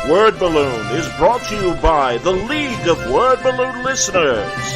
Word Balloon is brought to you by the League of Word Balloon Listeners.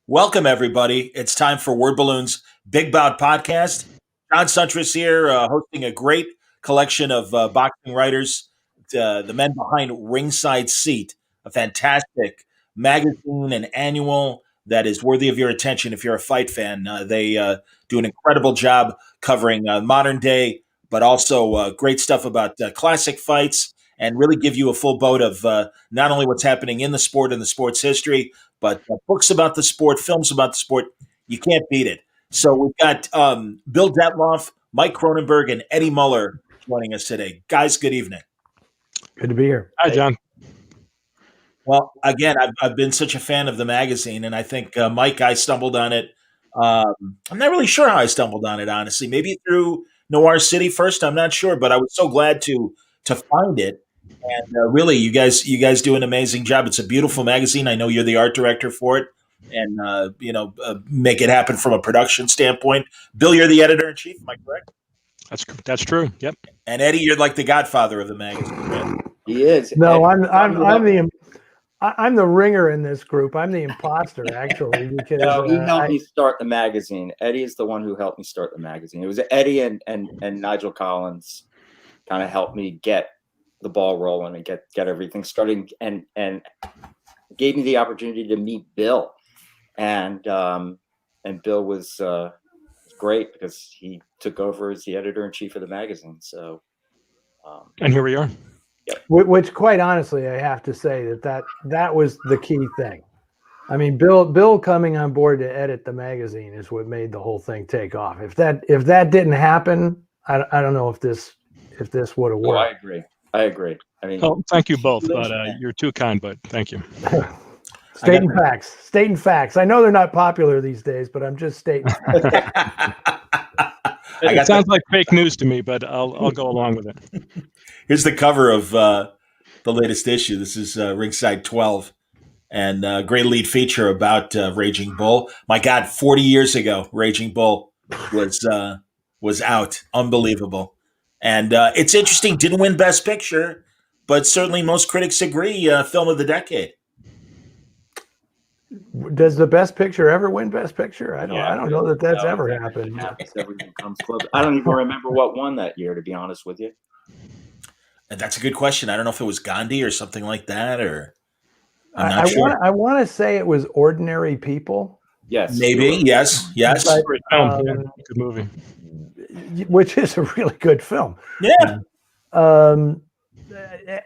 Welcome, everybody. It's time for Word Balloon's Big Bout podcast. John Siuntres here, hosting a great collection of boxing writers, the men behind Ringside Seat, a fantastic magazine and annual that is worthy of your attention if you're a fight fan. They do an incredible job covering modern day, but also great stuff about classic fights, and really give you a full boat of not only what's happening in the sport and the sport's history, but books about the sport, films about the sport. You can't beat it. So we've got Bill Dettloff, Mike Cronenberg, and Eddie Muller joining us today. Guys, good evening. Good to be here. Hi, John. Well, again, I've been such a fan of the magazine, and I think, Mike, I stumbled on it. I'm not really sure how I stumbled on it, honestly. Maybe through Noir City first. I'm not sure, but I was so glad to find it. And really, you guys do an amazing job. It's a beautiful magazine. I know you're the art director for it, and make it happen from a production standpoint. Bill, you're the editor in chief. Am I correct? That's true. Yep. And Eddie, you're like the godfather of the magazine. Right? He is. No, I'm the ringer in this group. I'm the imposter, actually, because No, he helped me start the magazine. Eddie is the one who helped me start the magazine. It was Eddie and Nigel Collins kind of helped me get the ball rolling and get everything starting, and gave me the opportunity to meet Bill, and Bill was great because he took over as the editor in chief of the magazine. So, and here we are. Yep. which quite honestly, I have to say that was the key thing. I mean, Bill coming on board to edit the magazine is what made the whole thing take off. If that didn't happen, I don't know if this would have worked. Oh, I agree. I mean, thank you both, but you're too kind, but thank you. Stating facts. I know they're not popular these days, but I'm just stating. It sounds like fake news to me, but I'll go along with it. Here's the cover of the latest issue. This is Ringside 12, and great lead feature about Raging Bull. My God, 40 years ago, Raging Bull was out. Unbelievable. And it's interesting, didn't win Best Picture, but certainly most critics agree, film of the decade. Does the Best Picture ever win Best Picture? I don't know that's ever happened. Everything comes close. I don't even remember what won that year, to be honest with you. And that's a good question. I don't know if it was Gandhi or something like that, or I'm I not sure. I want to say it was Ordinary People. Yes. Maybe. Yes. But, Great film. Yeah, good movie. Which is a really good film. Yeah.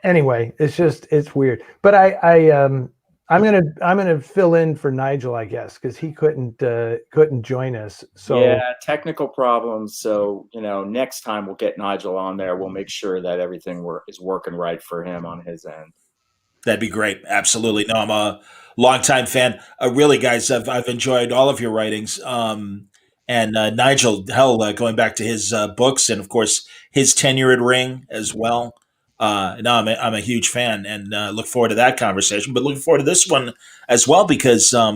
Anyway, it's weird. But I'm gonna fill in for Nigel, I guess, because he couldn't join us. So yeah, technical problems. So next time we'll get Nigel on there. We'll make sure that everything is working right for him on his end. That'd be great. Absolutely. No, I'm a longtime fan. Really, guys, I've enjoyed all of your writings. And Nigel, hell, going back to his books and of course his tenure at Ring as well. No, I'm a huge fan and look forward to that conversation. But looking forward to this one as well because I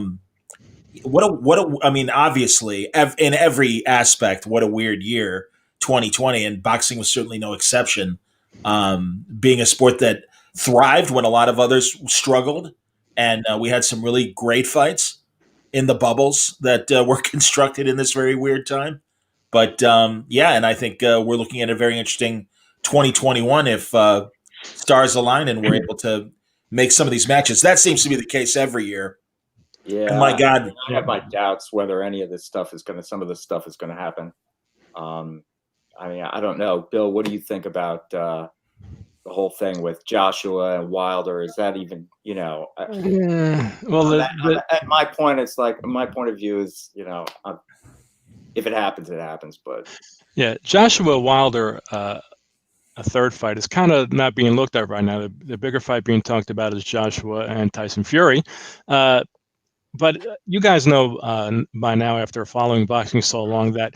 mean, obviously, in every aspect, what a weird year 2020, and boxing was certainly no exception. Being a sport that thrived when a lot of others struggled, and we had some really great fights in the bubbles that were constructed in this very weird time. But yeah, and I think we're looking at a very interesting 2021 if stars align and we're able to make some of these matches. That seems to be the case every year. Yeah, And my God, I have my doubts whether any of this stuff is some of this stuff is going to happen. I mean, I don't know. Bill, what do you think about the whole thing with Joshua and Wilder? Is that even, Yeah. Well, at my point, it's like my point of view is, if it happens, it happens. But yeah, Joshua Wilder, a third fight is kind of not being looked at right now. The bigger fight being talked about is Joshua and Tyson Fury. But you guys know by now, after following boxing so long, that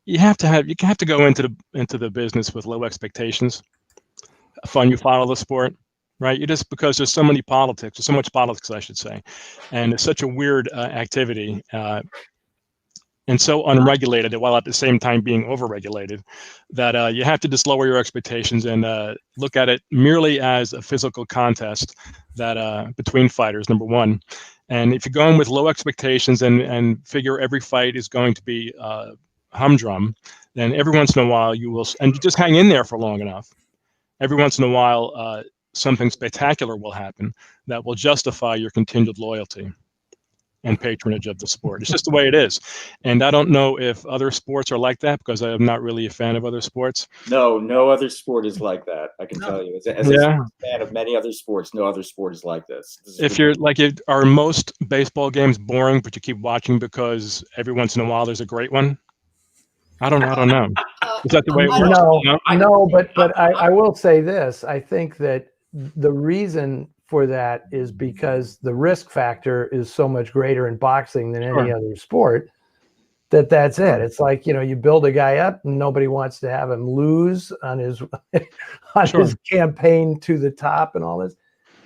you have to go into the business with low expectations. Fun, you follow the sport, right? You just because there's so much politics, I should say, and it's such a weird activity and so unregulated, while at the same time being overregulated, that you have to just lower your expectations and look at it merely as a physical contest that between fighters, number one. And if you're going with low expectations and figure every fight is going to be humdrum, then every once in a while you just hang in there for long enough. Every once in a while, something spectacular will happen that will justify your continued loyalty and patronage of the sport. It's just the way it is. And I don't know if other sports are like that because I'm not really a fan of other sports. No other sport is like that. I can tell you. As a fan of many other sports, no other sport is like this. Are most baseball games boring, but you keep watching because every once in a while there's a great one? I don't know. Is that the way it works? No, but I will say this. I think that the reason for that is because the risk factor is so much greater in boxing than any other sport. That's it. It's like, you build a guy up and nobody wants to have him lose on his his campaign to the top and all this.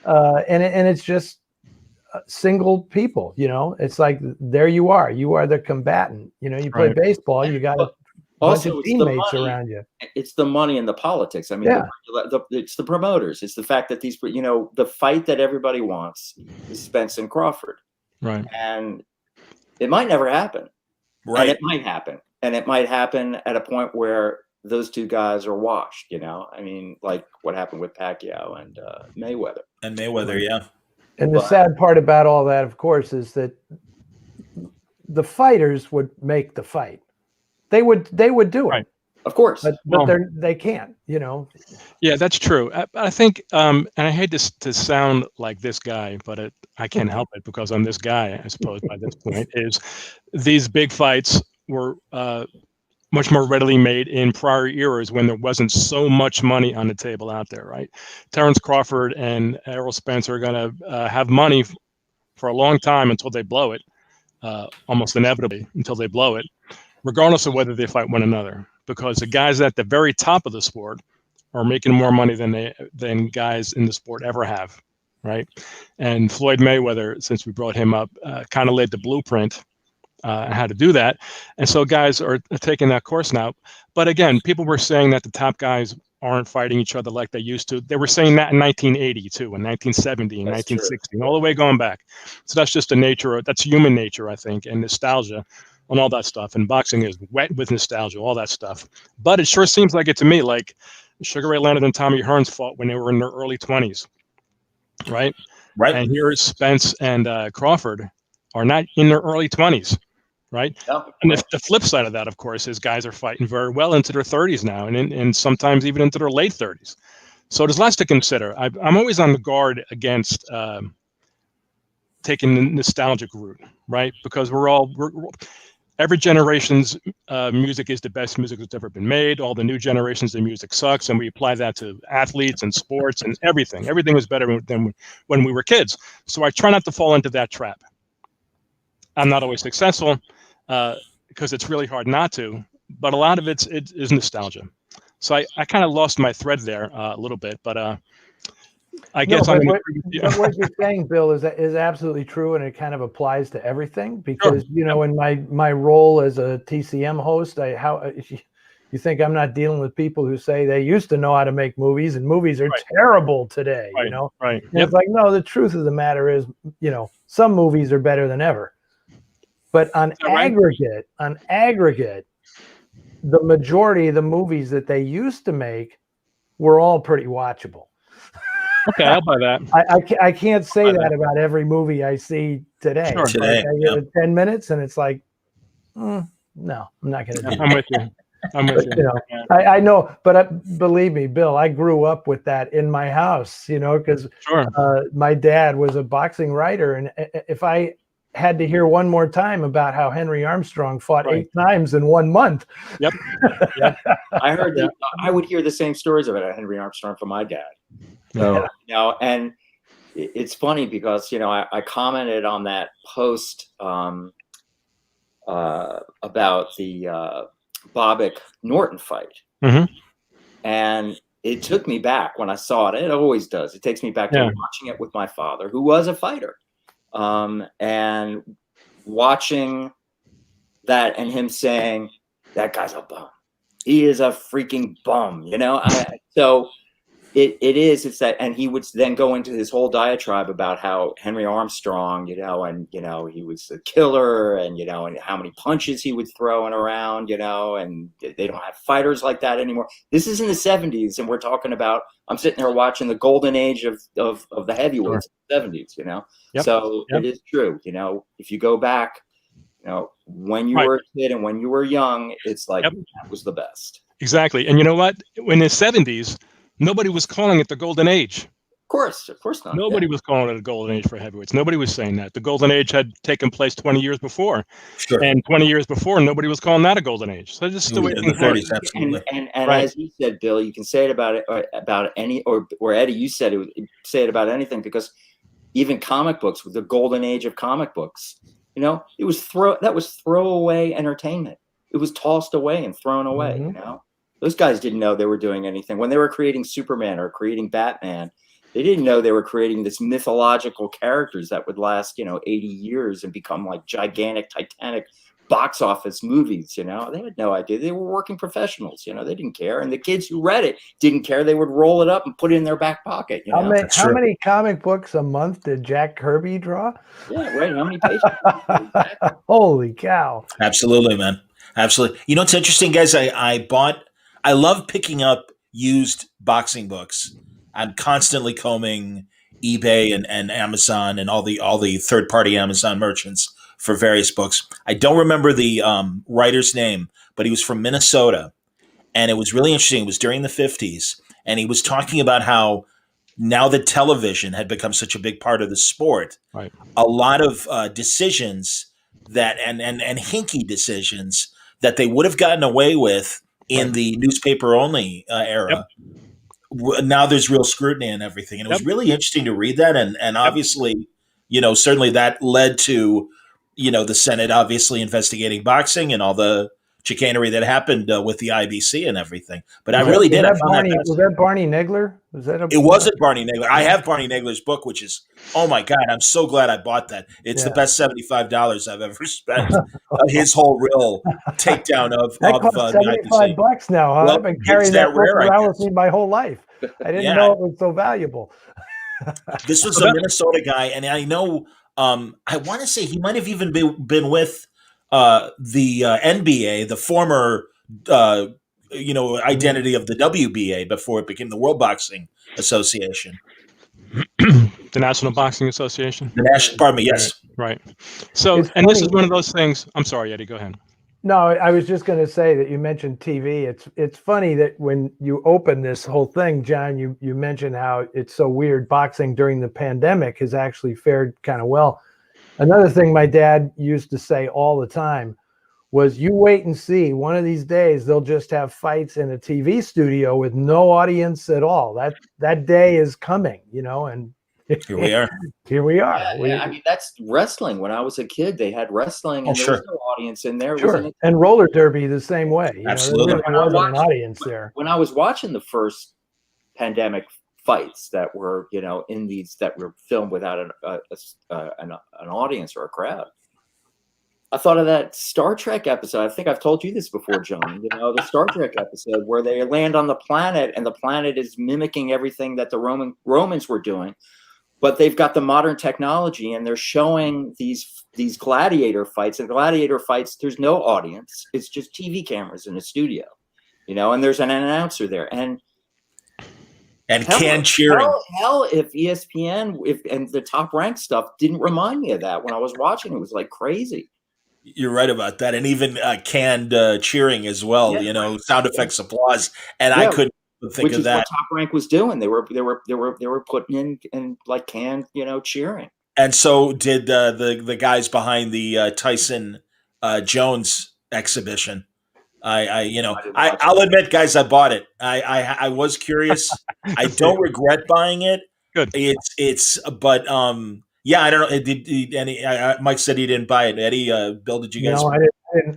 And it's just single people, it's like, there you are the combatant, you play baseball, you got a bunch of teammates around you. It's the money and the politics. I mean, it's the promoters. It's the fact that these, the fight that everybody wants is Spence and Crawford. Right. And it might never happen. right. And it might happen. And it might happen at a point where those two guys are washed, I mean, like what happened with Pacquiao and Mayweather. And Mayweather, yeah. And the sad part about all that, of course, is that the fighters would make the fight. They would do it. Right. Of course. But they can't, Yeah, that's true. I think, and I hate to sound like this guy, but I can't help it because I'm this guy, I suppose, by this point, is these big fights were much more readily made in prior eras when there wasn't so much money on the table out there, right? Terrence Crawford and Errol Spence are going to have money for a long time until they blow it, almost inevitably until they blow it, regardless of whether they fight one another, because the guys at the very top of the sport are making more money than guys in the sport ever have, right? And Floyd Mayweather, since we brought him up, kind of laid the blueprint on how to do that. And so guys are taking that course now. But again, people were saying that the top guys aren't fighting each other like they used to. They were saying that in 1980 too, in 1970, in 1960, all the way going back. So that's just that's human nature, I think, and nostalgia and all that stuff. And boxing is wet with nostalgia, all that stuff. But it sure seems like it to me, like Sugar Ray Leonard and Tommy Hearns fought when they were in their early 20s, right? Right. And here is Spence and Crawford are not in their early 20s, right? No. And the flip side of that, of course, is guys are fighting very well into their 30s now, and sometimes even into their late 30s. So there's lots to consider. I'm always on the guard against taking the nostalgic route, right? Because every generation's music is the best music that's ever been made. All the new generations of music sucks, and we apply that to athletes and sports and everything. Everything was better than when we were kids. So I try not to fall into that trap. I'm not always successful because it's really hard not to. But a lot of it is nostalgia. So I kind of lost my thread there a little bit, but I guess I'm going to. But what you're saying, Bill, is absolutely true, and it kind of applies to everything because you know, in my role as a TCM host, you think I'm not dealing with people who say they used to know how to make movies and movies are terrible today, you know? Right. And it's like, no, the truth of the matter is, you know, some movies are better than ever. But on aggregate, the majority of the movies that they used to make were all pretty watchable. Okay, I'll buy that. I can't say that about every movie I see today. Sure. Today, I get it 10 minutes and it's like, no, I'm not going to do that. I'm with you. You know, I know, but believe me, Bill, I grew up with that in my house, you know, because my dad was a boxing writer. And if I had to hear one more time about how Henry Armstrong fought 8 times in 1 month. Yep. I heard I would hear the same stories about Henry Armstrong from my dad. So, you know, and it's funny because, you know, I commented on that post about the Bobbitt Norton fight. Mm-hmm. And it took me back when I saw it. It always does. It takes me back to watching it with my father, who was a fighter. And watching that and him saying, that guy's a bum. He is a freaking bum, you know? So it's that, and he would then go into his whole diatribe about how Henry Armstrong, you know, and, you know, he was a killer and, you know, and how many punches he would throw around, you know, and they don't have fighters like that anymore. This is in the 70s. And we're talking about, I'm sitting there watching the golden age of the heavyweights in the 70s, you know? So it is true. You know, if you go back, you know, when you were a kid and when you were young, it's like, that was the best. Exactly. And you know what? In the 70s, nobody was calling it the golden age. Of course not. Nobody was calling it a golden age for heavyweights. Nobody was saying that. The golden age had taken place 20 years before. Sure. And 20 years before, nobody was calling that a golden age. So this is the way in the 30s, absolutely. And as you said, Bill, you can say it about any, or Eddie, you said it, say it about anything, because even comic books, with the golden age of comic books, you know, that was throwaway entertainment. It was tossed away and thrown away, you know? Those guys didn't know they were doing anything. When they were creating Superman or creating Batman, they didn't know they were creating this mythological characters that would last, you know, 80 years and become like gigantic, titanic box office movies, you know? They had no idea. They were working professionals, you know? They didn't care. And the kids who read it didn't care. They would roll it up and put it in their back pocket, you know? How many comic books a month did Jack Kirby draw? Yeah, right. How many pages? Holy cow. Absolutely, man. Absolutely. You know what's interesting, guys? I love picking up used boxing books. I'm constantly combing eBay and Amazon and all the third-party Amazon merchants for various books. I don't remember the writer's name, but he was from Minnesota, and it was really interesting. It was during the 50s, and he was talking about how now that television had become such a big part of the sport, a lot of decisions that and hinky decisions that they would have gotten away with in the newspaper only era. Now there's real scrutiny and everything. And it was really interesting to read that. And obviously, you know, certainly that led to, you know, the Senate obviously investigating boxing and all the chicanery that happened with the IBC and everything. But I really did. Was that Barney Nagler? It wasn't Barney Nagler. I have Barney Nagler's book, which is, oh my God, I'm so glad I bought that. It's the best $75 I've ever spent. His whole real takedown of that cost $75 now. Huh? Well, I've been carrying that book around with me my whole life. I didn't know it was so valuable. This was a Minnesota guy, and I know I want to say he might have even been with the NBA, the former identity of the WBA before it became the World Boxing Association. The National Boxing Association? Pardon me, yes. Right. So, and this is one of those things. I'm sorry, Eddie, go ahead. No, I was just going to say that you mentioned TV. It's funny that when you open this whole thing, John, you mentioned how it's so weird. Boxing during the pandemic has actually fared kind of well. Another thing my dad used to say all the time was, you wait and see. One of these days, they'll just have fights in a TV studio with no audience at all. That day is coming, you know, and Here we are. Here we are. Yeah, I mean, that's wrestling. When I was a kid, they had wrestling, and there was no audience in there. It Sure. wasn't And roller derby the same way. You Absolutely. know, there really wasn't an audience there. when I was watching the first pandemic fights that were, in these that were filmed without an audience or a crowd, I thought of that Star Trek episode. I think I've told you this before, John. The Star Trek episode where they land on the planet, and the planet is mimicking everything that the Romans were doing, but they've got the modern technology, and they're showing these gladiator fights. And gladiator fights, there's no audience; it's just TV cameras in a studio, and there's an announcer there, and cheering. Hell, if ESPN and the Top Rank stuff didn't remind me of that when I was watching, it was like crazy. You're right about that, and even canned cheering as well. Yeah, sound effects, applause, and I couldn't think of that. What Top Rank was doing. They were putting in like canned, cheering. And so did the guys behind the Tyson Jones exhibition. I'll admit, guys, I bought it. I was curious. I don't regret buying it. Good. But yeah, I don't know. Mike said he didn't buy it. Eddie, Bill, did you guys? No,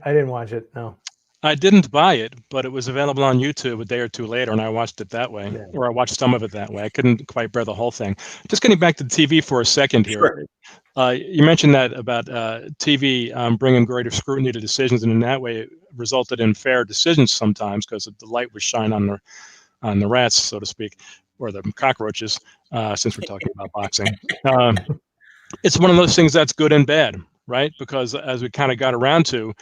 I didn't watch it. No, I didn't buy it, but it was available on YouTube a day or two later, and I watched it that way, or I watched some of it that way. I couldn't quite bear the whole thing. Just getting back to TV for a second here. Sure. You mentioned that about TV bringing greater scrutiny to decisions, and in that way, it resulted in fair decisions sometimes because the light was shined on the rats, so to speak, or the cockroaches. Since we're talking about boxing. It's one of those things that's good and bad, right? Because as we kind of got around to,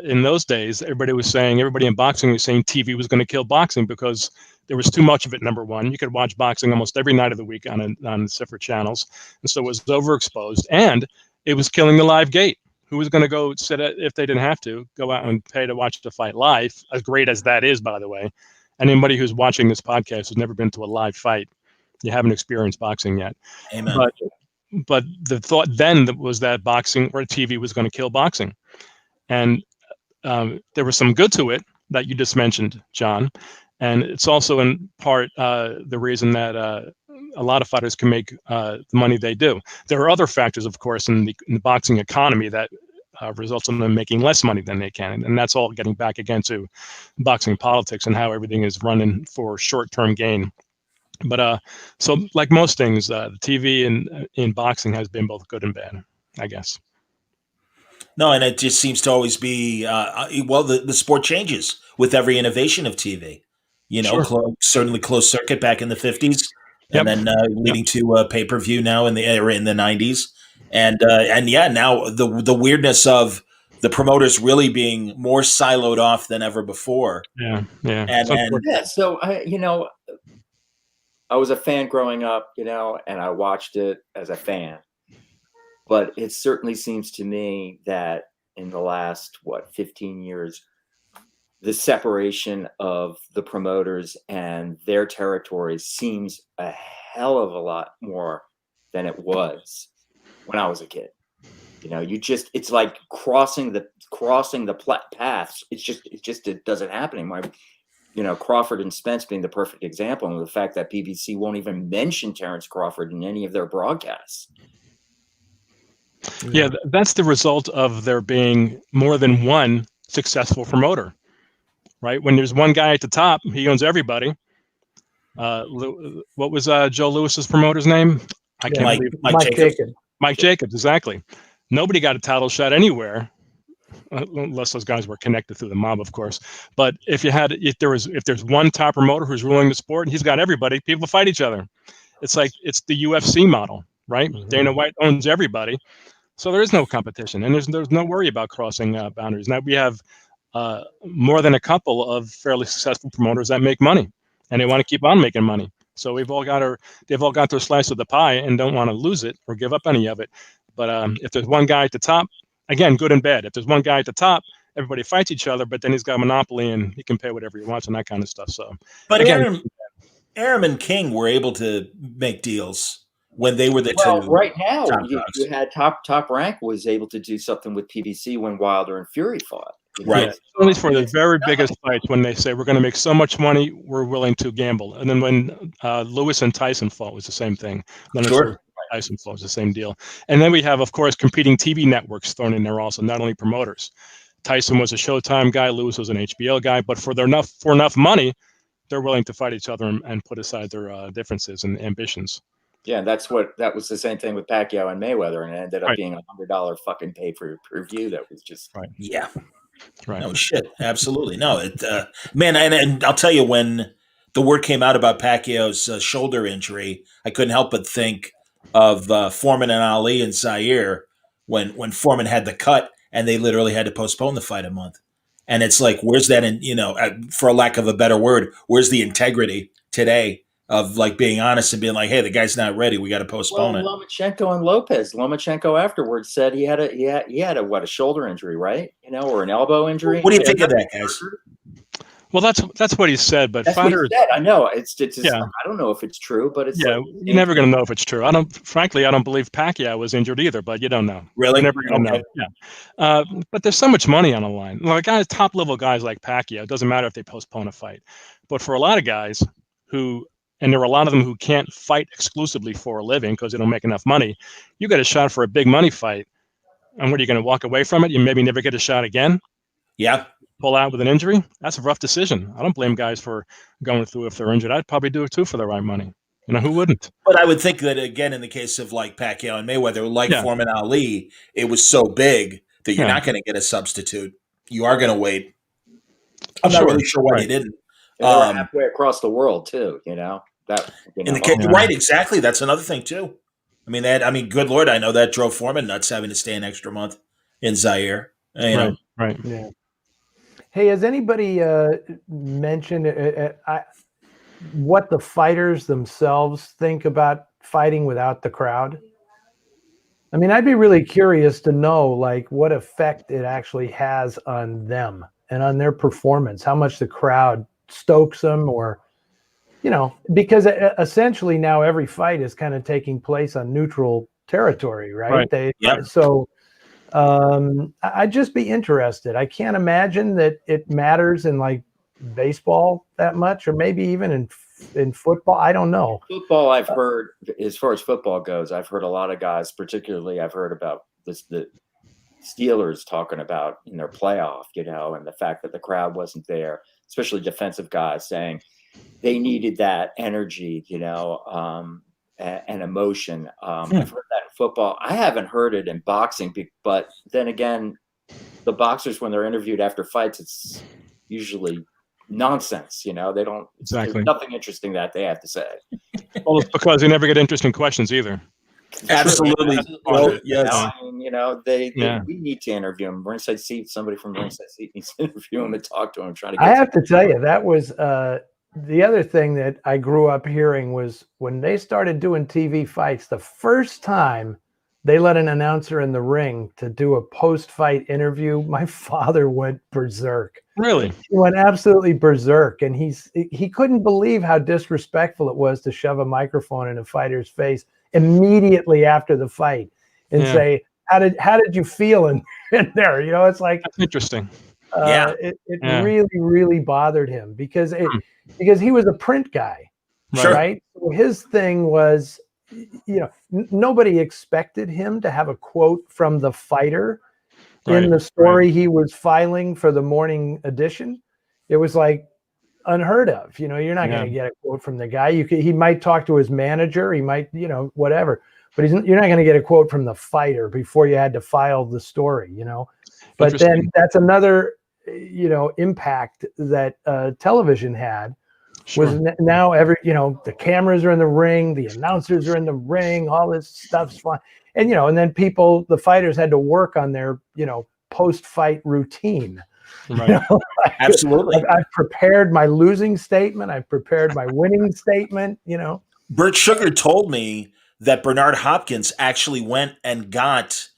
in those days, everybody in boxing was saying TV was going to kill boxing because there was too much of it, number one. You could watch boxing almost every night of the week on separate channels. And so it was overexposed, and it was killing the live gate. Who was going to go sit if they didn't have to, go out and pay to watch the fight live, as great as that is, by the way. Anybody who's watching this podcast has never been to a live fight. You haven't experienced boxing yet. Amen. But the thought then was that boxing or TV was going to kill boxing. And there was some good to it that you just mentioned, John. And it's also in part the reason that a lot of fighters can make the money they do. There are other factors, of course, in the boxing economy that results in them making less money than they can. And that's all getting back again to boxing politics and how everything is running for short-term gain. But so like most things, the TV in boxing has been both good and bad, I guess. No, and it just seems to always be, the sport changes with every innovation of TV. Sure. Certainly closed circuit back in the 50s, and then leading to pay-per-view now in the 90s. And yeah, now the weirdness of the promoters really being more siloed off than ever before. Yeah. So I was a fan growing up, and I watched it as a fan. But it certainly seems to me that in the last, 15 years, the separation of the promoters and their territories seems a hell of a lot more than it was when I was a kid. It's like crossing the paths. It doesn't happen anymore. Crawford and Spence being the perfect example of the fact that BBC won't even mention Terrence Crawford in any of their broadcasts. Yeah, that's the result of there being more than one successful promoter, right? When there's one guy at the top, he owns everybody. What was Joe Lewis's promoter's name? Mike Jacobs. Mike Jacobs, exactly. Nobody got a title shot anywhere. Unless those guys were connected through the mob, of course. But if there's one top promoter who's ruling the sport and he's got everybody, people fight each other. It's the UFC model, right? Mm-hmm. Dana White owns everybody, so there is no competition, and there's no worry about crossing boundaries. Now we have more than a couple of fairly successful promoters that make money, and they want to keep on making money. So they've all got their slice of the pie and don't want to lose it or give up any of it. But if there's one guy at the top, again, good and bad. If there's one guy at the top, everybody fights each other, but then he's got a monopoly and he can pay whatever he wants and that kind of stuff. So, but again, Arum and King were able to make deals when they were the two. Right now, you had Top Rank was able to do something with PBC when Wilder and Fury fought. Right. Yeah, only for the very biggest fights when they say we're going to make so much money, we're willing to gamble. And then when Lewis and Tyson fought, was the same thing. Leonard Sure. Lewis and Tyson fought, was the same deal. And then we have, of course, competing TV networks thrown in there also, not only promoters. Tyson was a Showtime guy, Lewis was an HBO guy, but for enough money, they're willing to fight each other and put aside their differences and ambitions. Yeah, that was the same thing with Pacquiao and Mayweather, and it ended up Right. being $100 fucking pay per view. That was just Right. Yeah. Right. No shit. Absolutely. No, it, man. And I'll tell you, when the word came out about Pacquiao's shoulder injury, I couldn't help but think of Foreman and Ali and Zaire when Foreman had the cut and they literally had to postpone the fight a month. And it's like, where's that? In, for a lack of a better word, where's the integrity today of like being honest and being like, hey, the guy's not ready. We got to postpone it. Lomachenko and Lopez. Lomachenko afterwards said he had a shoulder injury, right? Or an elbow injury. What do you think of that, guys? Well, that's what he said, but That's fighters, what he said. I know it's Yeah. I don't know if it's true, but it's you're never going to know if it's true. I don't believe Pacquiao was injured either, but you don't know. Really? You're never going to know. Yeah. But there's so much money on the line. Like top level guys like Pacquiao, it doesn't matter if they postpone a fight. But for a lot of guys and there are a lot of them who can't fight exclusively for a living because they don't make enough money, you get a shot for a big money fight. And what are you going to walk away from it? You maybe never get a shot again? Yeah. Pull out with an injury? That's a rough decision. I don't blame guys for going through if they're injured. I'd probably do it too for the right money. Who wouldn't? But I would think that, again, in the case of like Pacquiao and Mayweather, like Foreman Ali, it was so big that you're not going to get a substitute. You are going to wait. I'm not really sure why he didn't. And they were halfway across the world too, Right, exactly. That's another thing too. Good Lord, I know that drove Foreman nuts having to stay an extra month in Zaire. Right. Yeah. Hey, has anybody mentioned what the fighters themselves think about fighting without the crowd? I'd be really curious to know, like, what effect it actually has on them and on their performance, how much the crowd stokes them, or, because essentially now every fight is kind of taking place on neutral territory, right? So I'd just be interested. I can't imagine that it matters in like baseball that much, or maybe even in football. I don't know. Football, I've heard, as far as football goes, I've heard a lot of guys, particularly I've heard about the Steelers talking about in their playoff, and the fact that the crowd wasn't there, especially defensive guys saying they needed that energy, and emotion. I've heard that in football. I haven't heard it in boxing, but then again, the boxers, when they're interviewed after fights, it's usually nonsense. They don't, Exactly. There's nothing interesting that they have to say. Well, it's because they never get interesting questions either. Absolutely. Yes. We need to interview him. Ringside Seat, somebody from Ringside Seat needs to interview him and talk to him. I have to tell you, that was the other thing that I grew up hearing was when they started doing TV fights, the first time they let an announcer in the ring to do a post-fight interview, my father went berserk. Really? He went absolutely berserk. And he couldn't believe how disrespectful it was to shove a microphone in a fighter's face immediately after the fight and say, how did you feel in there? It's like, that's interesting. It really, really bothered him because he was a print guy, right? So his thing was, nobody expected him to have a quote from the fighter in the story he was filing for the morning edition. It was like unheard of. You're not going to get a quote from the guy. He might talk to his manager. He might, whatever. But you're not going to get a quote from the fighter before you had to file the story. But then that's another impact that television had. Was now the cameras are in the ring, the announcers are in the ring, all this stuff's flying, and then the fighters had to work on their post-fight routine. Right. Absolutely. I've prepared my losing statement. I've prepared my winning statement. Bert Sugar told me that Bernard Hopkins actually went and got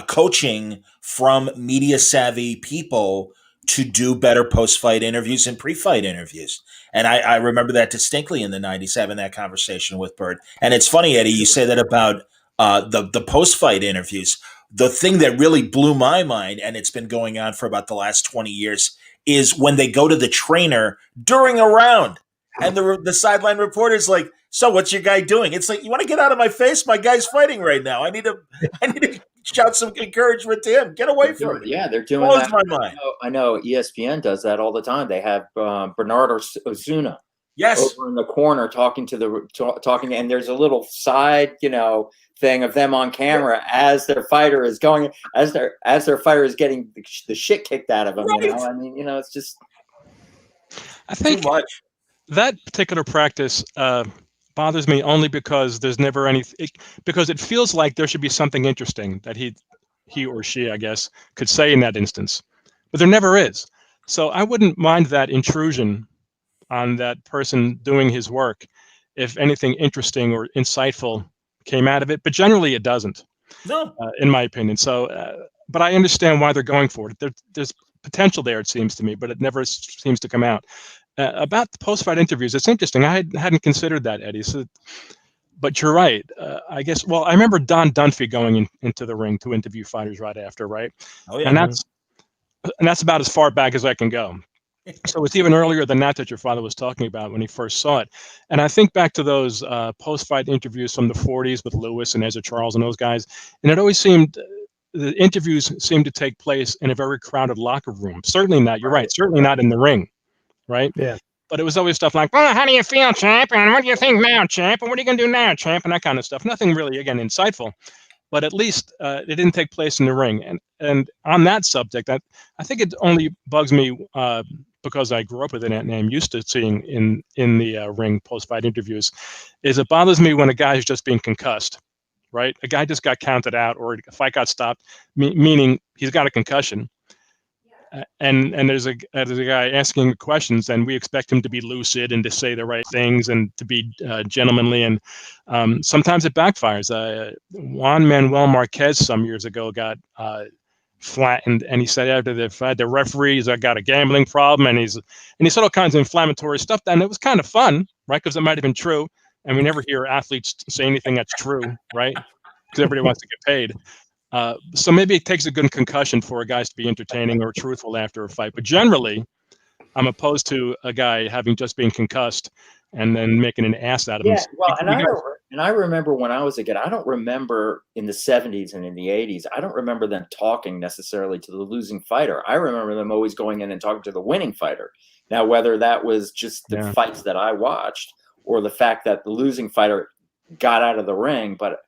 coaching from media savvy people to do better post-fight interviews and pre-fight interviews. And I remember that distinctly in the 90s, having that conversation with Bert. And it's funny, Eddie, you say that about the post-fight interviews. the thing that really blew my mind, and it's been going on for about the last 20 years, is when they go to the trainer during a round, and the sideline reporter's like, "So what's your guy doing?" It's like, you want to get out of my face? My guy's fighting right now. I need to shout some encouragement to him. Get away from me. Yeah, they're doing Blows that. my mind. I know ESPN does that all the time. They have Bernard Ozuna Yes. over in the corner talking, and there's a little side, thing of them on camera as their fighter is going, as their fighter is getting the shit kicked out of them. Right. I mean, it's just. I think Too much. that particular practice bothers me only because there's never because it feels like there should be something interesting that he or she, I guess, could say in that instance, but there never is. So I wouldn't mind that intrusion on that person doing his work if anything interesting or insightful came out of it, but generally it doesn't. No. In my opinion. So, but I understand why they're going for it. There's potential there, it seems to me, but it never seems to come out. About the post-fight interviews, it's interesting. I hadn't considered that, Eddie. So, but you're right. I guess. Well, I remember Don Dunphy going into the ring to interview fighters right after, right? Oh yeah. And that's about as far back as I can go. So it's even earlier than that your father was talking about when he first saw it. And I think back to those post-fight interviews from the 40s with Lewis and Ezra Charles and those guys, and it always seemed the interviews seemed to take place in a very crowded locker room. Certainly not. You're right. Certainly not in the ring. Right? Yeah. But it was always stuff like, "Well, how do you feel, champ? And what do you think now, champ? And what are you going to do now, champ?" And that kind of stuff. Nothing really, again, insightful. But at least it didn't take place in the ring. And on that subject, I think it only bugs me because I grew up with it and I'm used to seeing in the ring post-fight interviews, is it bothers me when a guy is just being concussed, right? A guy just got counted out or a fight got stopped, meaning he's got a concussion. And there's a guy asking questions, and we expect him to be lucid and to say the right things and to be gentlemanly. And sometimes it backfires. Juan Manuel Marquez some years ago got flattened, and he said after the fight, the referee's got a gambling problem, and he said all kinds of inflammatory stuff. And it was kind of fun, right? Because it might have been true, and we never hear athletes say anything that's true, right? Because everybody wants to get paid. So maybe it takes a good concussion for a guy to be entertaining or truthful after a fight. But generally, I'm opposed to a guy having just been concussed and then making an ass out of him. Yeah, well, and I remember when I was a kid, I don't remember in the 70s and in the 80s, I don't remember them talking necessarily to the losing fighter. I remember them always going in and talking to the winning fighter. Now, whether that was just the fights that I watched or the fact that the losing fighter got out of the ring, but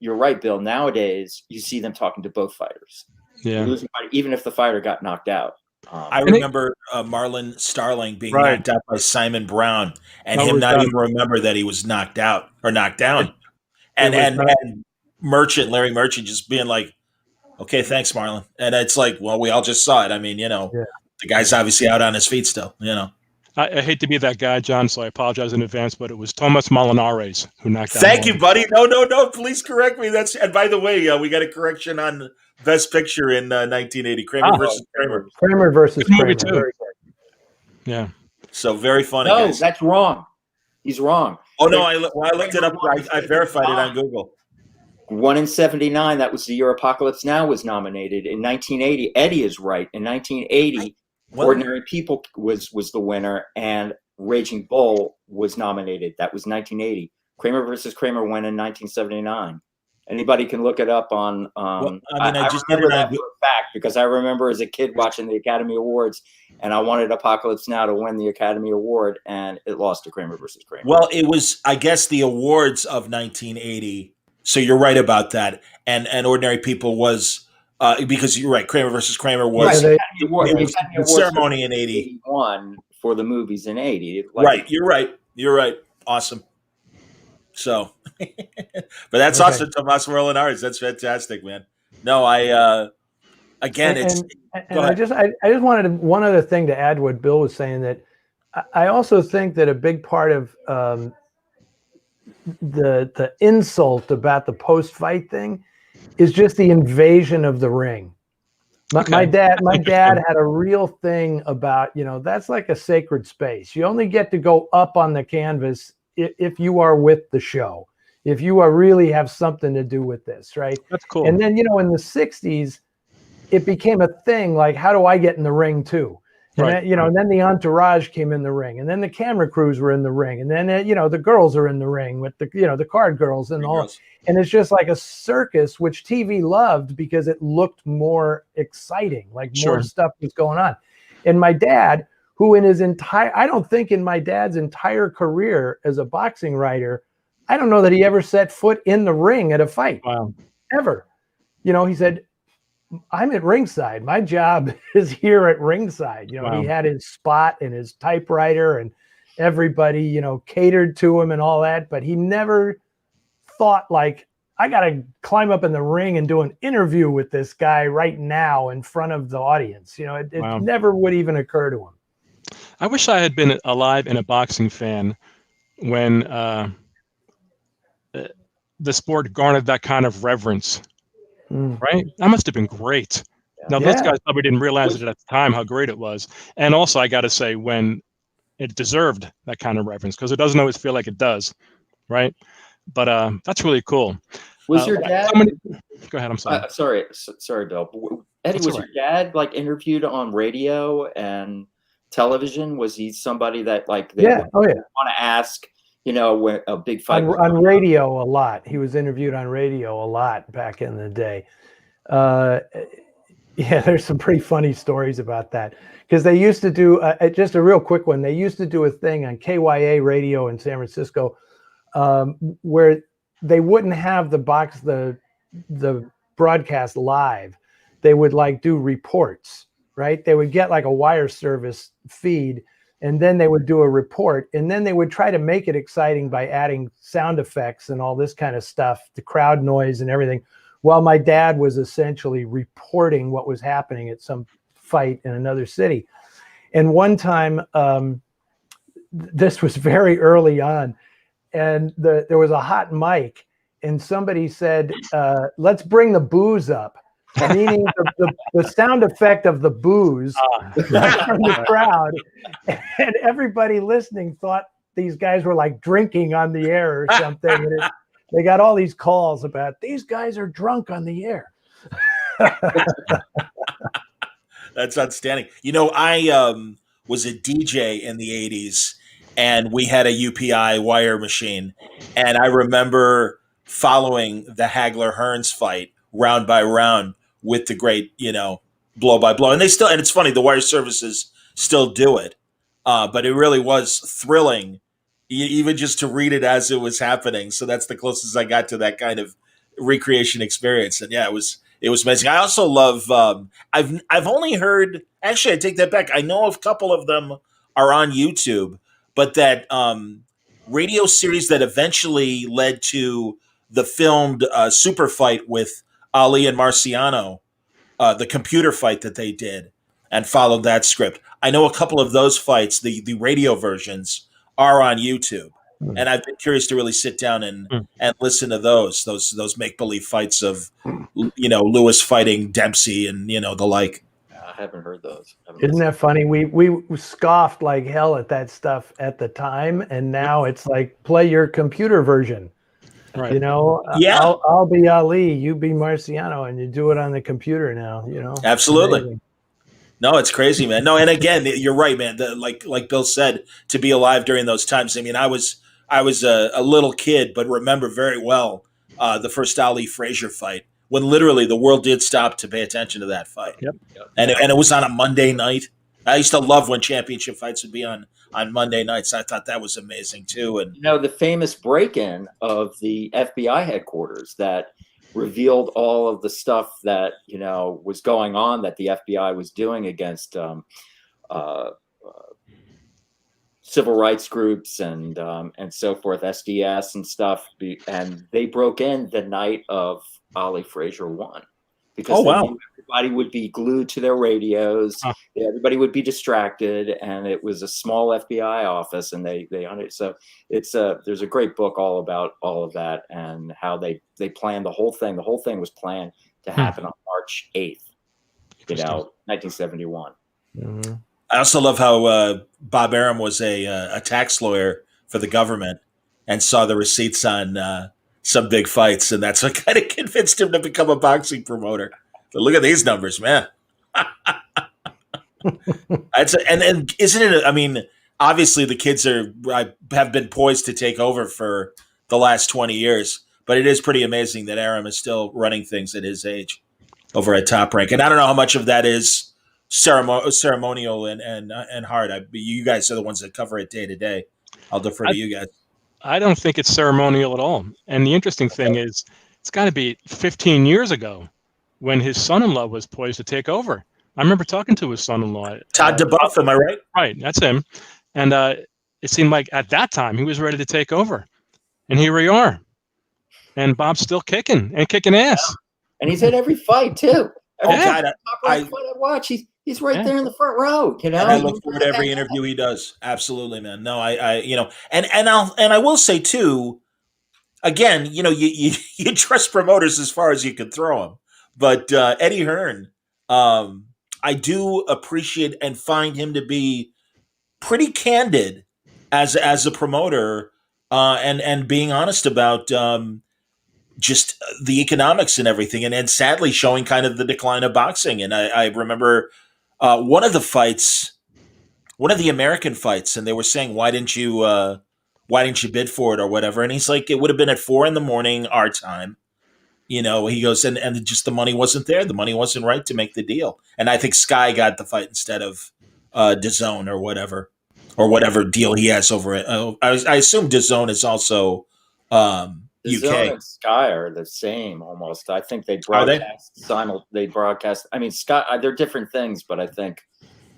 you're right, Bill. Nowadays, you see them talking to both fighters. Yeah. Losing fighter, even if the fighter got knocked out. I remember Marlon Starling being knocked out by Simon Brown, and him not even remember that he was knocked out or knocked down. And Larry Merchant just being like, "Okay, thanks, Marlon." And it's like, well, we all just saw it. I mean, the guy's obviously out on his feet still, I hate to be that guy, John, so I apologize in advance, but it was Tomas Molinares who knocked out. Thank you, buddy. No, please correct me. And by the way, we got a correction on Best Picture in 1980, Kramer versus Kramer. Kramer versus Kramer. Too. Yeah. So very funny. No, guys. That's wrong. He's wrong. Oh no, I looked it up. I verified it on Google. One in 79. That was the year Apocalypse Now was nominated. In 1980, Eddie is right. In 1980. Ordinary People was the winner, and Raging Bull was nominated. That was 1980. Kramer versus Kramer went in 1979. Anybody can look it up on. I just remember that for a fact because I remember as a kid watching the Academy Awards, and I wanted Apocalypse Now to win the Academy Award, and it lost to Kramer versus Kramer. Well, it was, I guess, the awards of 1980. So you're right about that, and Ordinary People was. Because you're right, Kramer versus Kramer was the ceremony in 81 for the movies in 80. Right, you're right. Awesome. So, but that's awesome, Tomas Molinares. That's fantastic, man. No, I just wanted one other thing to add to what Bill was saying, that I also think that a big part of the insult about the post-fight thing is just the invasion of the ring. My dad had a real thing about, that's like a sacred space. You only get to go up on the canvas if you are with the show. if you really have something to do with this, right? That's cool. And then, in the 60s, it became a thing, like, how do I get in the ring too? And Right. then, and then the entourage came in the ring, and then the camera crews were in the ring, and then, the girls are in the ring with the, the card girls and all. And it's just like a circus, which TV loved because it looked more exciting, like more stuff was going on. And my dad, who I don't think in my dad's entire career as a boxing writer, I don't know that he ever set foot in the ring at a fight. Wow. Ever. He said, I'm at ringside. My job is here at ringside. Wow. He had his spot and his typewriter, and everybody, catered to him and all that. But he never thought, like, I got to climb up in the ring and do an interview with this guy right now in front of the audience. It Wow. never would even occur to him. I wish I had been alive and a boxing fan when the sport garnered that kind of reverence. Right? That must have been great. Now, those guys probably didn't realize it at the time, how great it was. And also, I got to say, when it deserved that kind of reverence, because it doesn't always feel like it does, right? But that's really cool. Was your dad? Go ahead. I'm sorry. Sorry, Bill. Eddie, That's was your dad like interviewed on radio and television? Was he somebody that like they want to ask? When a big fight on radio a lot. He was interviewed on radio a lot back in the day. There's some pretty funny stories about that, because they used to do just a real quick one. They used to do a thing on KYA radio in San Francisco where they wouldn't have the broadcast live. They would like do reports, right? They would get like a wire service feed, and then they would do a report, and then they would try to make it exciting by adding sound effects and all this kind of stuff, the crowd noise and everything, while my dad was essentially reporting what was happening at some fight in another city. And one time, this was very early on, and there was a hot mic, and somebody said, let's bring the booze up. Meaning the sound effect of the booze from the crowd, and everybody listening thought these guys were like drinking on the air or something. And they got all these calls about these guys are drunk on the air. That's outstanding. I was a DJ in the 80s, and we had a UPI wire machine, and I remember following the Hagler-Hearns fight round by round with the great, blow by blow. And it's funny, the wire services still do it. But it really was thrilling, even just to read it as it was happening. So that's the closest I got to that kind of recreation experience. And it was amazing. I also love, I've only heard, actually, I take that back. I know a couple of them are on YouTube, but that radio series that eventually led to the filmed super fight with Ali and Marciano, the computer fight that they did, and followed that script. I know a couple of those fights, the radio versions, are on YouTube, and I've been curious to really sit down and listen to those make believe fights of Lewis fighting Dempsey and the like. I haven't heard those. Isn't that funny? We scoffed like hell at that stuff at the time, and now it's like, play your computer version. Right. I'll be Ali, you be Marciano, and you do it on the compuer now. Absolutely. Amazing. No, it's crazy, man. No, and again, you're right, man. Like Bill said, to be alive during those times. I mean, I was a little kid, but remember very well the first Ali Frazier fight, when literally the world did stop to pay attention to that fight. Yep. And it was on a Monday night. I used to love when championship fights would be on Monday nights. I thought that was amazing too. And the famous break-in of the FBI headquarters that revealed all of the stuff that was going on, that the FBI was doing against civil rights groups and so forth, SDS and stuff, and they broke in the night of Ali Frazier won. Because they knew everybody would be glued to their radios, everybody would be distracted, and it was a small FBI office, and they so it's there's a great book all about all of that and how they planned the whole thing. The whole thing was planned to happen on March 8th, 1971. Mm-hmm. I also love how Bob Arum was a tax lawyer for the government and saw the receipts on some big fights, and that's what kind of convinced him to become a boxing promoter. But look at these numbers, man. And isn't it? I mean, obviously the kids have been poised to take over for the last 20 years, but it is pretty amazing that Aram is still running things at his age over at Top Rank. And I don't know how much of that is ceremonial and hard. You guys are the ones that cover it day to day. I'll defer to you guys. I don't think it's ceremonial at all. And the interesting thing is, it's got to be 15 years ago when his son-in-law was poised to take over. I remember talking to his son-in-law. Todd DeBuff, am I right? Right, that's him. And it seemed like at that time he was ready to take over. And here we are. And Bob's still kicking and kicking ass. And he's at every fight, too. God, I watch. He's right there in the front row. You know, and I look forward to every interview he does. Absolutely, man. No, I will say too. Again, you trust promoters as far as you can throw them, but Eddie Hearn, I do appreciate and find him to be pretty candid as a promoter, and being honest about just the economics and everything, and sadly showing kind of the decline of boxing. And I remember one of the American fights, and they were saying, why didn't you bid for it or whatever? And he's like, it would have been at 4 a.m. our time. He goes, and just the money wasn't there. The money wasn't right to make the deal. And I think Sky got the fight instead of DAZN or whatever deal he has over it. I assume DAZN is also UK. And Sky are the same almost. I think they broadcast they broadcast. I mean, Sky, they're different things, but I think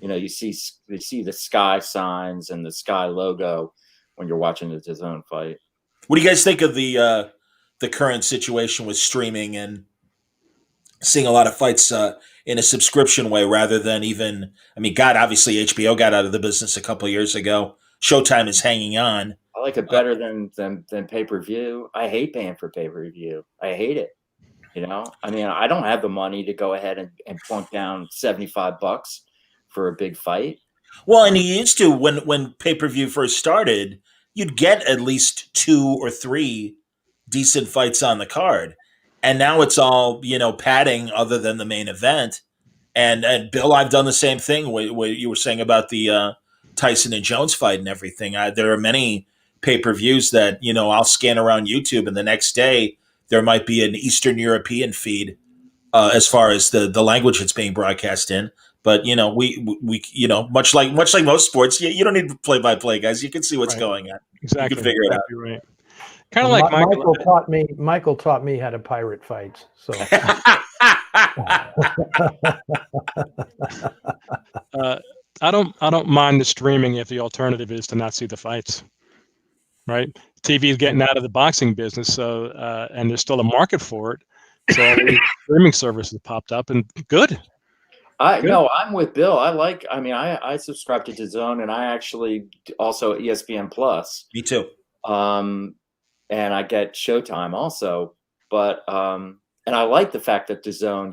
you see the Sky signs and the Sky logo when you're watching the DAZN fight. What do you guys think of the current situation with streaming and seeing a lot of fights in a subscription way rather than even? I mean, God, obviously HBO got out of the business a couple of years ago. Showtime is hanging on. I like it better than pay-per-view. I hate paying for pay-per-view. I hate it. I mean, I don't have the money to go ahead and plunk down $75 for a big fight. Well, and you used to, when pay-per-view first started, you'd get at least 2 or 3 decent fights on the card. And now it's all, padding other than the main event. And Bill, I've done the same thing. What you were saying about the Tyson and Jones fight and everything. There are many pay-per-views that, I'll scan around YouTube, and the next day there might be an Eastern European feed as far as the language it's being broadcast in. But we much like most sports, you don't need play-by-play, guys. You can see what's going on. Exactly. You can figure it out. Right. Kind of like Michael taught me how to pirate fights. So I don't mind the streaming if the alternative is to not see the fights. Right? TV is getting out of the boxing business, so and there's still a market for it. So all these streaming services popped up, and good. No, I'm with Bill. I subscribe to DAZN, and I actually also ESPN Plus. Me too. And I get Showtime also, but and I like the fact that DAZN,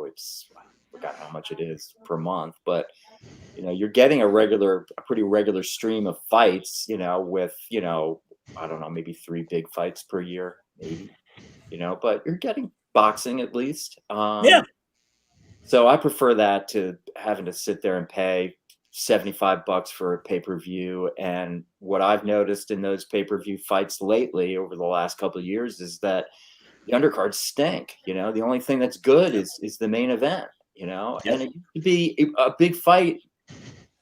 it's, I forgot how much it is per month, but you're getting a pretty regular stream of fights, with I don't know, maybe 3 big fights per year, maybe, but you're getting boxing at least. Yeah. So I prefer that to having to sit there and pay $75 for a pay-per-view. And what I've noticed in those pay-per-view fights lately over the last couple of years is that the undercards stink. The only thing that's good is the main event, Yeah. And it used to be a big fight.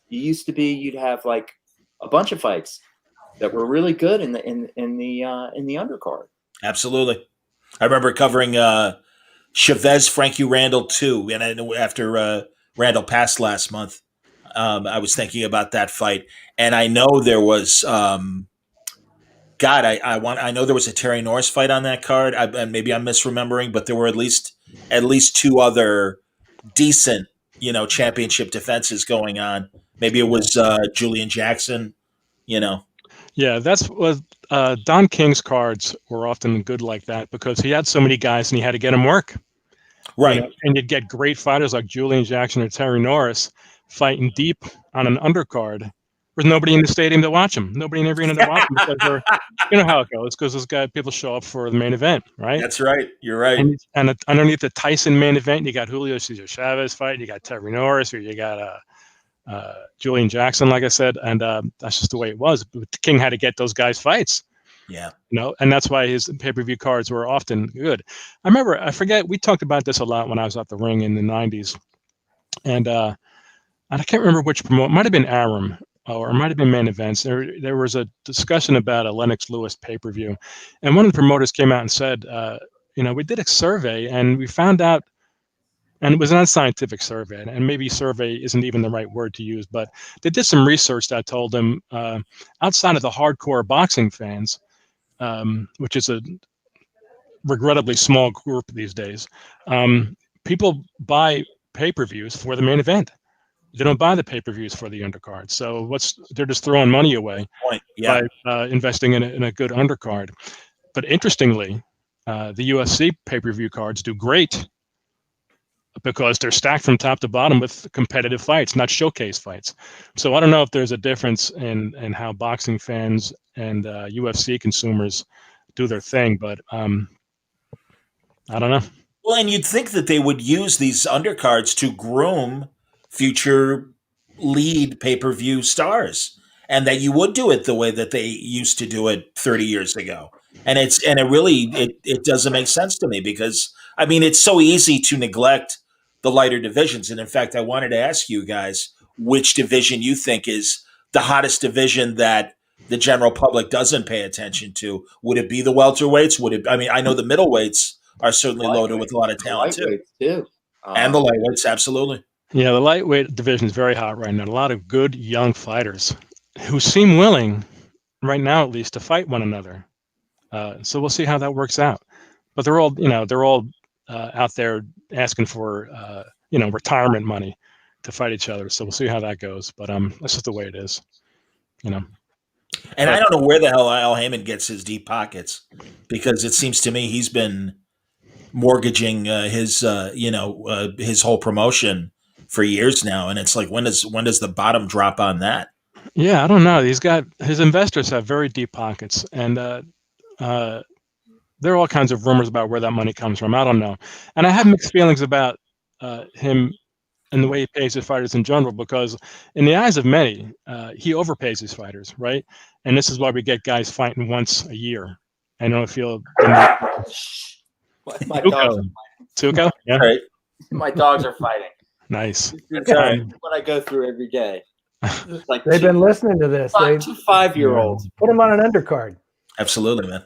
You'd have like a bunch of fights that were really good in the undercard. Absolutely. I remember covering Chavez Frankie Randall too, and after Randall passed last month, I was thinking about that fight, and I know there was I know there was a Terry Norris fight on that card. Maybe I'm misremembering, but there were at least 2 other decent championship defenses going on. Maybe it was Julian Jackson. Yeah, that's what Don King's cards were often good like that because he had so many guys and he had to get them work. Right. And you'd get great fighters like Julian Jackson or Terry Norris fighting deep on an undercard There's nobody in the stadium to watch them. Nobody in the arena to watch them because they're, you know how it goes. Because those guys, people show up for the main event, right? That's right. You're right. And underneath the Tyson main event, you got Julio Cesar Chavez fight. You got Terry Norris, or you got Julian Jackson, like I said, and that's just the way it was. But King had to get those guys fights. Yeah. You know, and that's why his pay-per-view cards were often good. I forget, we talked about this a lot when I was at the ring in the 90s. And I can't remember which promoter, it might have been Aram, or it might have been Main Events. There was a discussion about a Lennox Lewis pay-per-view. And one of the promoters came out and said, you know, we did a survey and we found out, and it was an unscientific survey, and maybe survey isn't even the right word to use, but they did some research that told them outside of the hardcore boxing fans, which is a regrettably small group these days, people buy pay-per-views for the main event. They don't buy the pay-per-views for the undercard. So they're just throwing money away by investing in a good undercard. But interestingly, the UFC pay-per-view cards do great because they're stacked from top to bottom with competitive fights, not showcase fights. So I don't know if there's a difference in how boxing fans and UFC consumers do their thing, but I don't know. Well, and you'd think that they would use these undercards to groom future lead pay-per-view stars, and that you would do it the way that they used to do it 30 years ago. And it doesn't make sense to me, because I mean, it's so easy to neglect the lighter divisions. And in fact, I wanted to ask you guys which division you think is the hottest division that the general public doesn't pay attention to. Would it be the welterweights? I mean, I know the middleweights are certainly loaded with a lot of talent too. And the lightweights, absolutely. Yeah, the lightweight division is very hot right now. A lot of good young fighters who seem willing, right now at least, to fight one another. So we'll see how that works out. But they're all out there asking for retirement money to fight each other. So we'll see how that goes. But that's just the way it is, you know. And I don't know where the hell Al Heyman gets his deep pockets, because it seems to me he's been mortgaging his whole promotion for years now, and it's like, when does the bottom drop on that? Yeah, I don't know. His investors have very deep pockets, and there are all kinds of rumors about where that money comes from. I don't know, and I have mixed feelings about him and the way he pays his fighters in general, because in the eyes of many, he overpays his fighters, right? And this is why we get guys fighting once a year. I don't feel. My dogs are fighting. Tuco? Yeah. Right. My dogs are fighting. Nice. That's right. What I go through every day. Like They've been listening to this. two 5-year-olds. Put them on an undercard. Absolutely, man.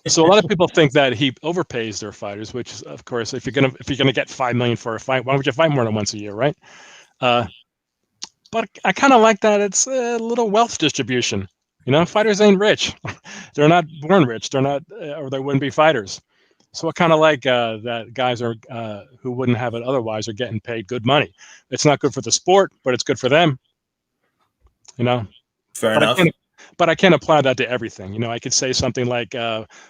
So a lot of people think that he overpays their fighters, which is, of course, if you're gonna get $5 million for a fight, why would you fight more than once a year, right? But I kind of like that. It's a little wealth distribution. You know, fighters ain't rich. They're not born rich. They're not, or they wouldn't be fighters. So I kind of like that guys are who wouldn't have it otherwise are getting paid good money. It's not good for the sport, but it's good for them. You know, Fair enough. But I can't apply that to everything. You know, I could say something like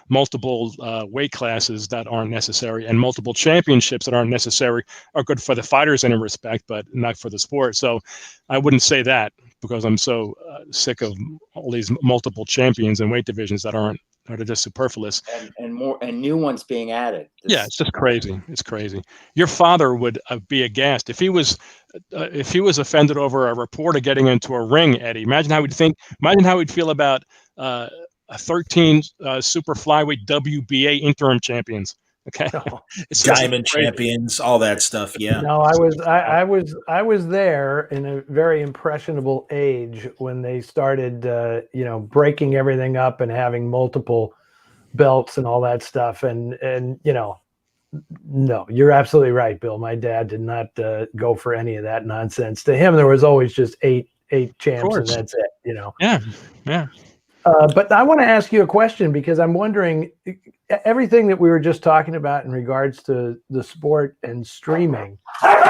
multiple weight classes that aren't necessary and multiple championships that aren't necessary are good for the fighters in a respect, but not for the sport. So I wouldn't say that, because I'm so sick of all these multiple champions and weight divisions that are just superfluous. And more, and new ones being added. Yeah, it's just crazy. It's crazy. Your father would be aghast if he was offended over a reporter getting into a ring, Eddie. Imagine how he'd feel about 13 super flyweight WBA interim champions. Okay, Diamond champions, all that stuff. Yeah. No, I was there in a very impressionable age when they started, breaking everything up and having multiple belts and all that stuff. And no, you're absolutely right, Bill. My dad did not go for any of that nonsense. To him, there was always just eight champs, and that's it. You know. Yeah. Yeah. But I want to ask you a question, because I'm wondering, everything that we were just talking about in regards to the sport and streaming,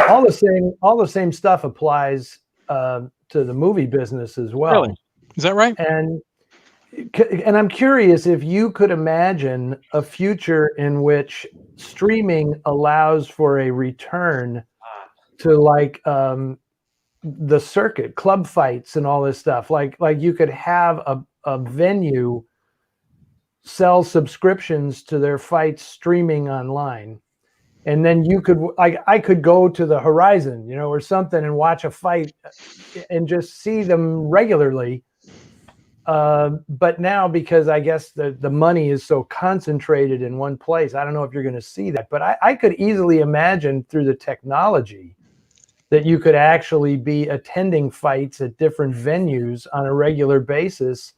all the same stuff applies to the movie business as well. Really? Is that right? And I'm curious if you could imagine a future in which streaming allows for a return to like the circuit, club fights and all this stuff. Like you could have a venue sell subscriptions to their fights streaming online. And then you could, I could go to the Horizon, or something and watch a fight and just see them regularly. But now, because I guess the money is so concentrated in one place, I don't know if you're going to see that. But I could easily imagine through the technology that you could actually be attending fights at different venues on a regular basis,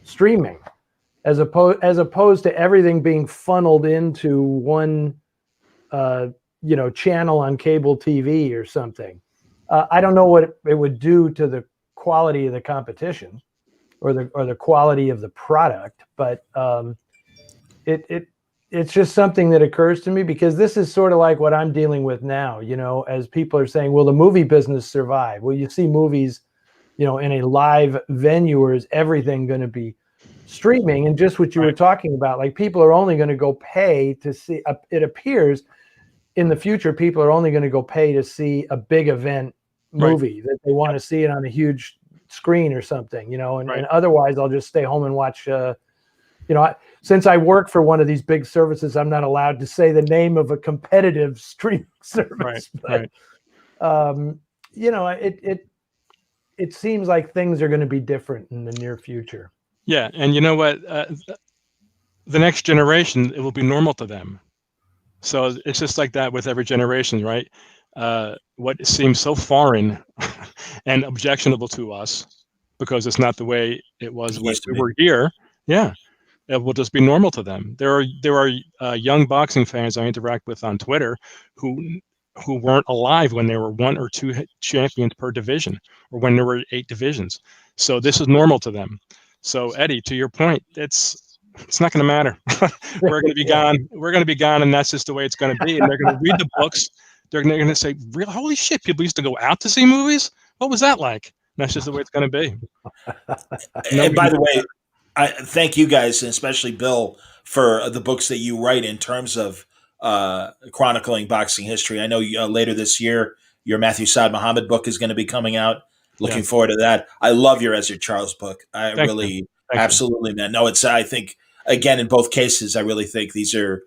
streaming, as opposed to everything being funneled into one channel on cable TV or something. I don't know what it would do to the quality of the competition or the quality of the product, but it's just something that occurs to me, because this is sort of like what I'm dealing with now, as people are saying, will the movie business survive? Will you see movies, in a live venue, or is everything going to be streaming? And just what you were talking about, like, people are only going to go pay to see, it appears in the future, people are only going to go pay to see a big event movie that they want to see it on a huge screen or something, and otherwise I'll just stay home and watch, since I work for one of these big services, I'm not allowed to say the name of a competitive streaming service. It seems like things are going to be different in the near future. Yeah. And you know what? The next generation, it will be normal to them. So it's just like that with every generation, right? What seems so foreign and objectionable to us, because it's not the way it was when we were here. Yeah. It will just be normal to them. There are young boxing fans I interact with on Twitter who weren't alive when there were 1 or 2 champions per division, or when there were 8 divisions. So this is normal to them. So Eddie, to your point, it's not going to matter. We're going to be gone. We're going to be gone, and that's just the way it's going to be. And they're going to read the books. They're going to say, "Holy shit! People used to go out to see movies. What was that like?" And that's just the way it's going to be. And by the way, I thank you guys, and especially Bill, for the books that you write in terms of chronicling boxing history. I know later this year, your Matthew Saad Muhammad book is going to be coming out. Looking forward to that. I love your Ezra Charles book. Absolutely, man. No, I think, again, in both cases, I really think these are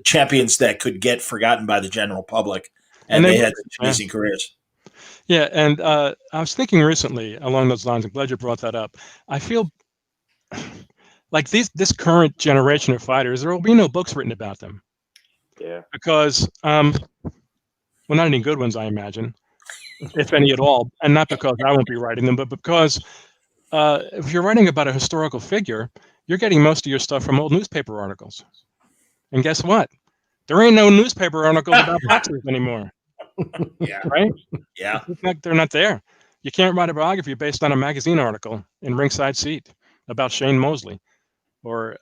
champions that could get forgotten by the general public, and they had amazing careers. Yeah, and I was thinking recently along those lines. I'm glad you brought that up. I feel like this current generation of fighters, there will be no books written about them. Yeah. Because, well, not any good ones, I imagine, if any at all. And not because I won't be writing them, but because if you're writing about a historical figure, you're getting most of your stuff from old newspaper articles. And guess what? There ain't no newspaper articles about boxers anymore. Yeah. Right? Yeah. They're not there. You can't write a biography based on a magazine article in Ringside Seat about Shane Mosley, or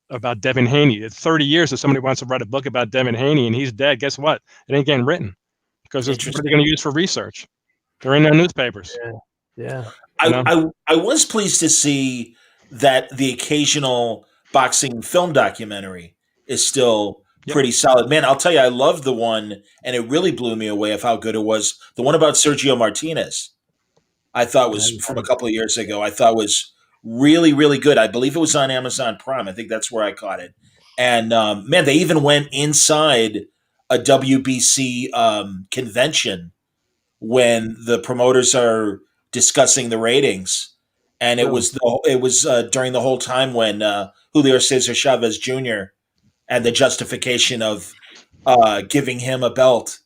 about Devin Haney. It's 30 years if somebody wants to write a book about Devin Haney and he's dead. Guess what? It ain't getting written, because it's what are they going to use for research? There ain't no newspapers. Yeah. I was pleased to see that the occasional boxing film documentary is still pretty solid. Man, I'll tell you, I loved the one, and it really blew me away of how good it was. The one about Sergio Martinez, I thought was from a couple of years ago. I thought was really, really good. I believe it was on Amazon Prime. I think that's where I caught it. And man, they even went inside a WBC convention when the promoters are discussing the ratings, and it was during the whole time when Julio Cesar Chavez Jr. and the justification of giving him a belt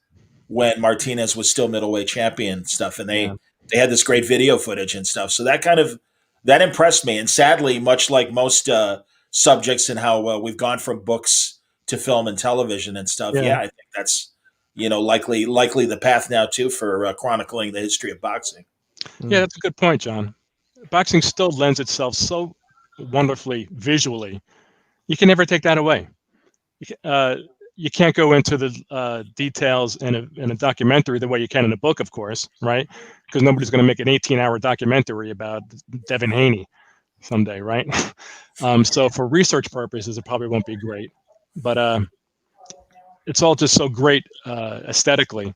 when Martinez was still middleweight champion and stuff, and they had this great video footage and stuff. So that impressed me. And sadly, much like most subjects and how we've gone from books to film and television and stuff, I think that's likely the path now too for chronicling the history of boxing. Yeah, that's a good point, John. Boxing still lends itself so wonderfully visually. You can never take that away. You can't go into the details in a documentary the way you can in a book, of course, right? Because nobody's going to make an 18-hour documentary about Devin Haney someday, right? So for research purposes, it probably won't be great. But it's all just so great aesthetically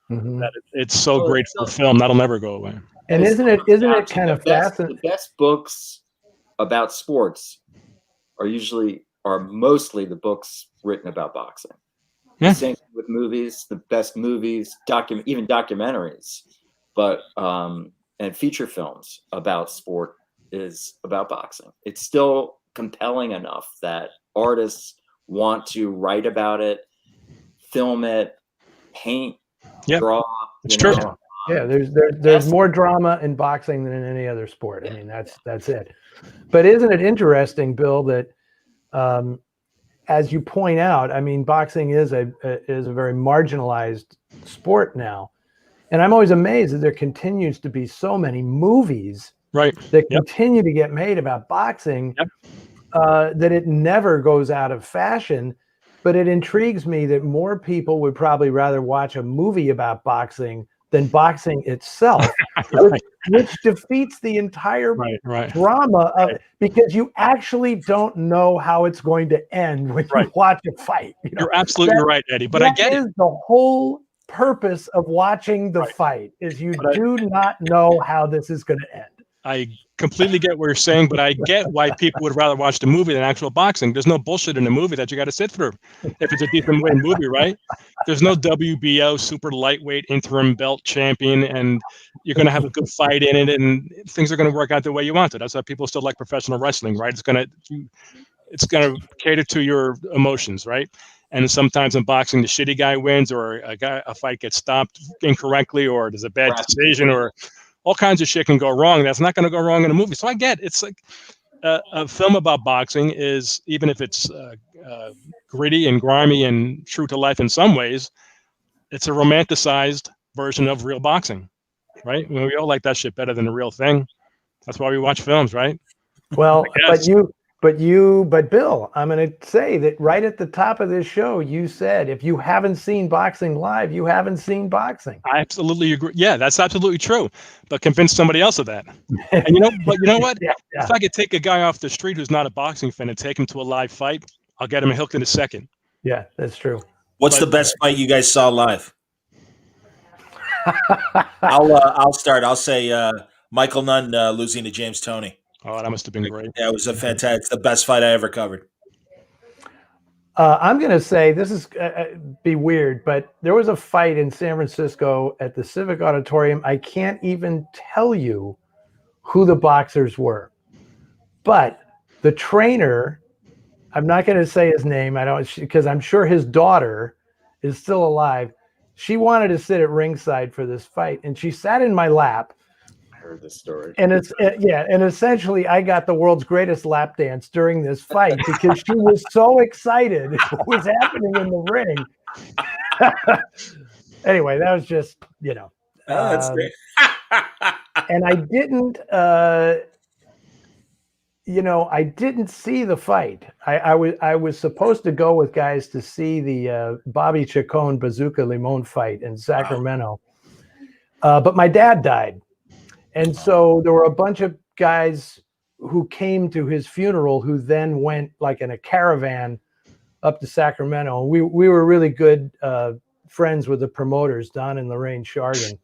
Mhm. that it's so great for film. That'll never go away. And isn't it kind of fascinating? The best books about sports are mostly the books written about boxing. Yeah. The same with movies, the best movies, even documentaries, but and feature films about sport is about boxing. It's still compelling enough that artists want to write about it, film it, paint, draw. It's true. Yeah, there's more drama in boxing than in any other sport. I mean, that's it. But isn't it interesting, Bill, that as you point out, I mean, boxing is a very marginalized sport now, and I'm always amazed that there continues to be so many movies that continue to get made about boxing, that it never goes out of fashion. But it intrigues me that more people would probably rather watch a movie about boxing than boxing itself, which defeats the entire drama of it, because you actually don't know how it's going to end when you watch a fight. You're absolutely right, Eddie. But I get it. The whole purpose of watching the fight is you do not know how this is going to end. I completely get what you're saying, but I get why people would rather watch the movie than actual boxing. There's no bullshit in the movie that you got to sit through if it's a decent movie, right? There's no WBO super lightweight interim belt champion, and you're going to have a good fight in it, and things are going to work out the way you want it. That's why people still like professional wrestling, right? It's going to cater to your emotions, right? And sometimes in boxing, the shitty guy wins, or a fight gets stopped incorrectly, or there's a bad decision, or all kinds of shit can go wrong. That's not going to go wrong in a movie. So I get it's like a film about boxing is, even if it's gritty and grimy and true to life in some ways, it's a romanticized version of real boxing, right? I mean, we all like that shit better than the real thing. That's why we watch films, right? Well, but Bill, I'm going to say that right at the top of this show, you said if you haven't seen boxing live, you haven't seen boxing. I absolutely agree. Yeah, that's absolutely true. But convince somebody else of that. And you know what? If I could take a guy off the street who's not a boxing fan and take him to a live fight, I'll get him hooked in a second. Yeah, that's true. What's the best fight you guys saw live? I'll start. I'll say Michael Nunn losing to James Toney. Oh, that must have been great. Yeah, it was a fantastic. It's the best fight I ever covered. I'm going to say, this is be weird, but there was a fight in San Francisco at the Civic Auditorium. I can't even tell you who the boxers were, but the trainer, I'm not going to say his name. Because I'm sure his daughter is still alive. She wanted to sit at ringside for this fight, and she sat in my lap. Heard this story, and and essentially I got the world's greatest lap dance during this fight because she was so excited what was happening in the ring. Anyway, that was just that's great. And I didn't I didn't see the fight. I was supposed to go with guys to see the Bobby Chacon Bazooka Limon fight in Sacramento, but my dad died. And so there were a bunch of guys who came to his funeral who then went like in a caravan up to Sacramento. We were really good friends with the promoters, Don and Lorraine Chardon.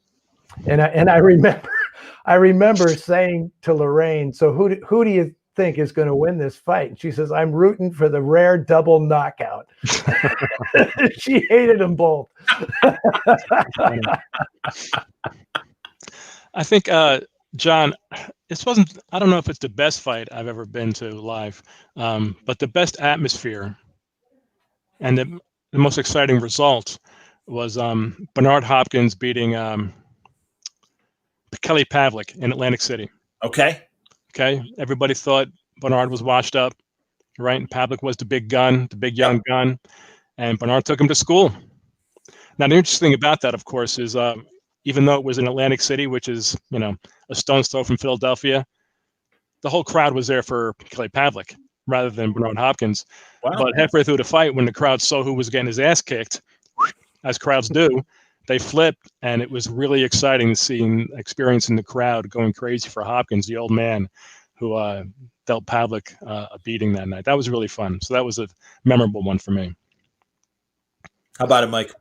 And I remember saying to Lorraine, so who do you think is going to win this fight? And she says, I'm rooting for the rare double knockout. She hated them both. I think, John, I don't know if it's the best fight I've ever been to live, but the best atmosphere and the most exciting result was Bernard Hopkins beating Kelly Pavlik in Atlantic City. Okay. Everybody thought Bernard was washed up, right? And Pavlik was the big gun, the big young gun, and Bernard took him to school. Now, the interesting thing about that, of course, is even though it was in Atlantic City, which is, a stone's throw from Philadelphia, the whole crowd was there for Kelly Pavlik rather than Bernard Hopkins. Wow. But halfway through the fight, when the crowd saw who was getting his ass kicked, as crowds do, they flipped, and it was really exciting experiencing the crowd going crazy for Hopkins, the old man who dealt Pavlik a beating that night. That was really fun. So that was a memorable one for me. How about it, Mike?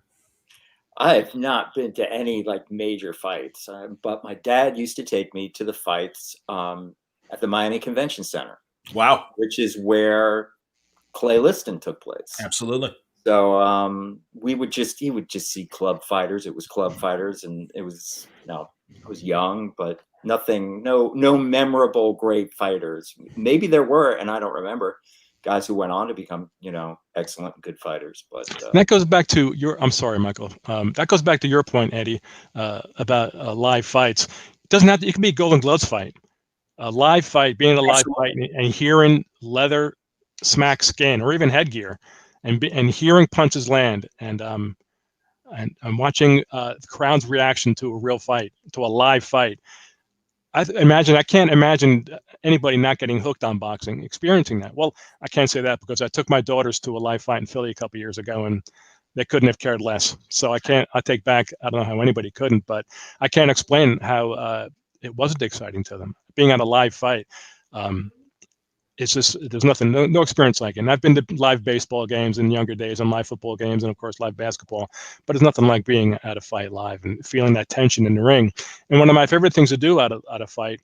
I have not been to any like major fights, but my dad used to take me to the fights at the Miami Convention Center, Wow. which is where Clay Liston took place. Absolutely. So he would just see club fighters. It was club fighters, and it was, I was young, but nothing, no memorable great fighters. Maybe there were, and I don't remember, guys who went on to become, excellent, good fighters. But that goes back to I'm sorry, Michael. That goes back to your point, Eddie, about live fights. It doesn't have to. It can be a Golden Gloves fight, a live fight, being a live fight, and hearing leather smack skin or even headgear, and hearing punches land, and watching the crowd's reaction to a real fight, to a live fight. I can't imagine anybody not getting hooked on boxing, experiencing that. Well, I can't say that because I took my daughters to a live fight in Philly a couple of years ago, and they couldn't have cared less. So I take back, I don't know how anybody couldn't, but I can't explain how it wasn't exciting to them. Being at a live fight, it's just, there's nothing, no experience like it. And I've been to live baseball games in younger days and live football games and of course live basketball, but it's nothing like being at a fight live and feeling that tension in the ring. And one of my favorite things to do at a fight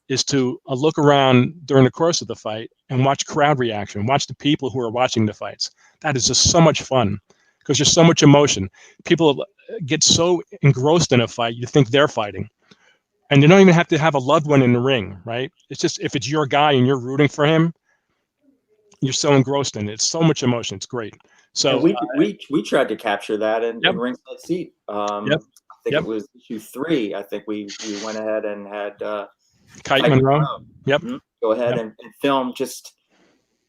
is to look around during the course of the fight and watch crowd reaction, watch the people who are watching the fights. That is just so much fun because there's so much emotion. People get so engrossed in a fight, you think they're fighting. And you don't even have to have a loved one in the ring, right? It's just, if it's your guy and you're rooting for him, you're so engrossed in it. It's so much emotion. It's great. So we tried to capture that in Ringside Seat. I think it was issue 3. I think we went ahead and had Kite Monroe. Yep. Go ahead and film just,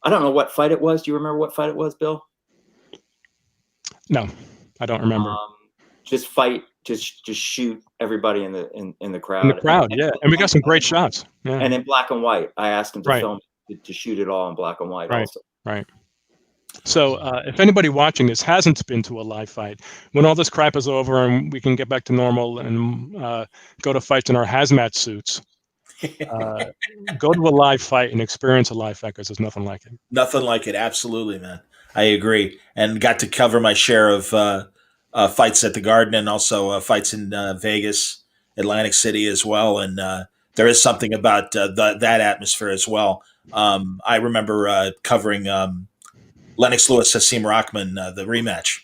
I don't know what fight it was. Do you remember what fight it was, Bill? No, I don't remember. Just shoot everybody in the crowd. In the crowd, and we got some great shots. Yeah. And in black and white. I asked him to film to shoot it all in black and white. Also. Right. So if anybody watching this hasn't been to a live fight, when all this crap is over and we can get back to normal and go to fights in our hazmat suits, go to a live fight and experience a live fight because there's nothing like it. Nothing like it. Absolutely, man. I agree. And got to cover my share of fights at the Garden and also fights in Vegas, Atlantic City as well. And there is something about that atmosphere as well. I remember covering Lennox Lewis, Hasim Rahman, the rematch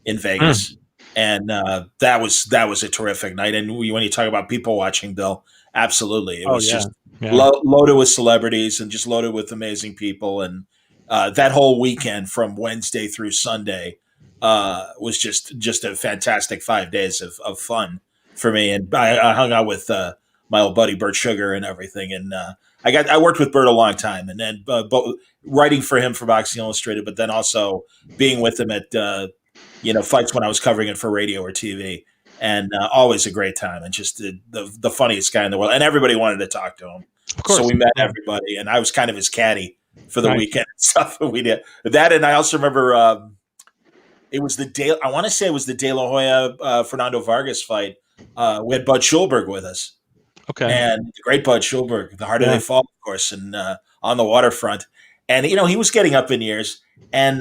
in Vegas. And that was a terrific night. And when you talk about people watching, Bill, absolutely. It was just loaded with celebrities and just loaded with amazing people. And that whole weekend from Wednesday through Sunday was just a fantastic 5 days of fun for me. And I hung out with my old buddy Bert Sugar and everything. And I worked with Bert a long time, and then writing for him for Boxing Illustrated, but then also being with him at fights when I was covering it for radio or TV. And always a great time, and just the funniest guy in the world. And everybody wanted to talk to him. Of course. So we met everybody, and I was kind of his caddy for the weekend and stuff. We did that, and I also remember it was I want to say it was the De La Hoya Fernando Vargas fight. We had Bud Schulberg with us. Okay. And the great Bud Schulberg, the harder they fall, of course, and on the waterfront. And he was getting up in years, and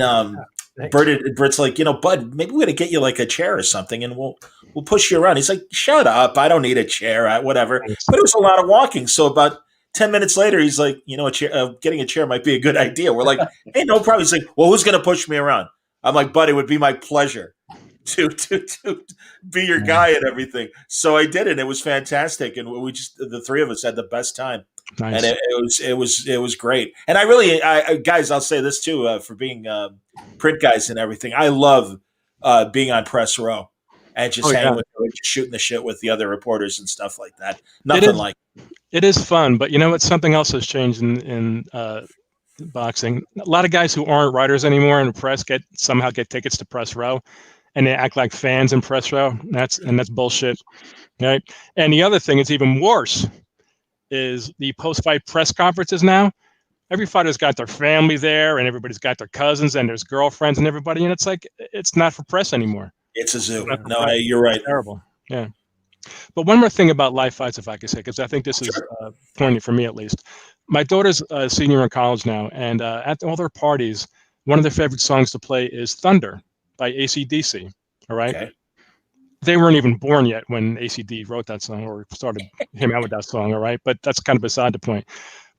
Bert's like, Bud, maybe we got to get you like a chair or something, and we'll push you around. He's like, shut up, I don't need a chair, whatever. But it was a lot of walking. So about 10 minutes later, he's like, getting a chair might be a good idea. We're like, hey, no problem. He's like, well, who's going to push me around? I'm like, Bud, it would be my pleasure to be your guy and everything. So I did it. It was fantastic, and we just, the three of us had the best time. Nice. And it was great. And I guys, I'll say this too, for being print guys and everything. I love being on press row and just hanging with, just shooting the shit with the other reporters and stuff like that. Nothing like it is fun, but something else has changed in boxing. A lot of guys who aren't writers anymore in the press somehow get tickets to press row, and they act like fans in press row. That's bullshit, right? And the other thing is even worse is the post-fight press conferences now. Every fighter's got their family there, and everybody's got their cousins and there's girlfriends and everybody, and it's like, it's not for press anymore. It's a zoo. No, you're right. It's terrible. Yeah. But one more thing about live fights, if I could say, because I think this is poignant for me at least. My daughter's a senior in college now, and at all their parties, one of their favorite songs to play is Thunder by AC/DC. All right. Okay. they weren't even born yet when ACD wrote that song or started him out with that song. All right, but that's kind of beside the point.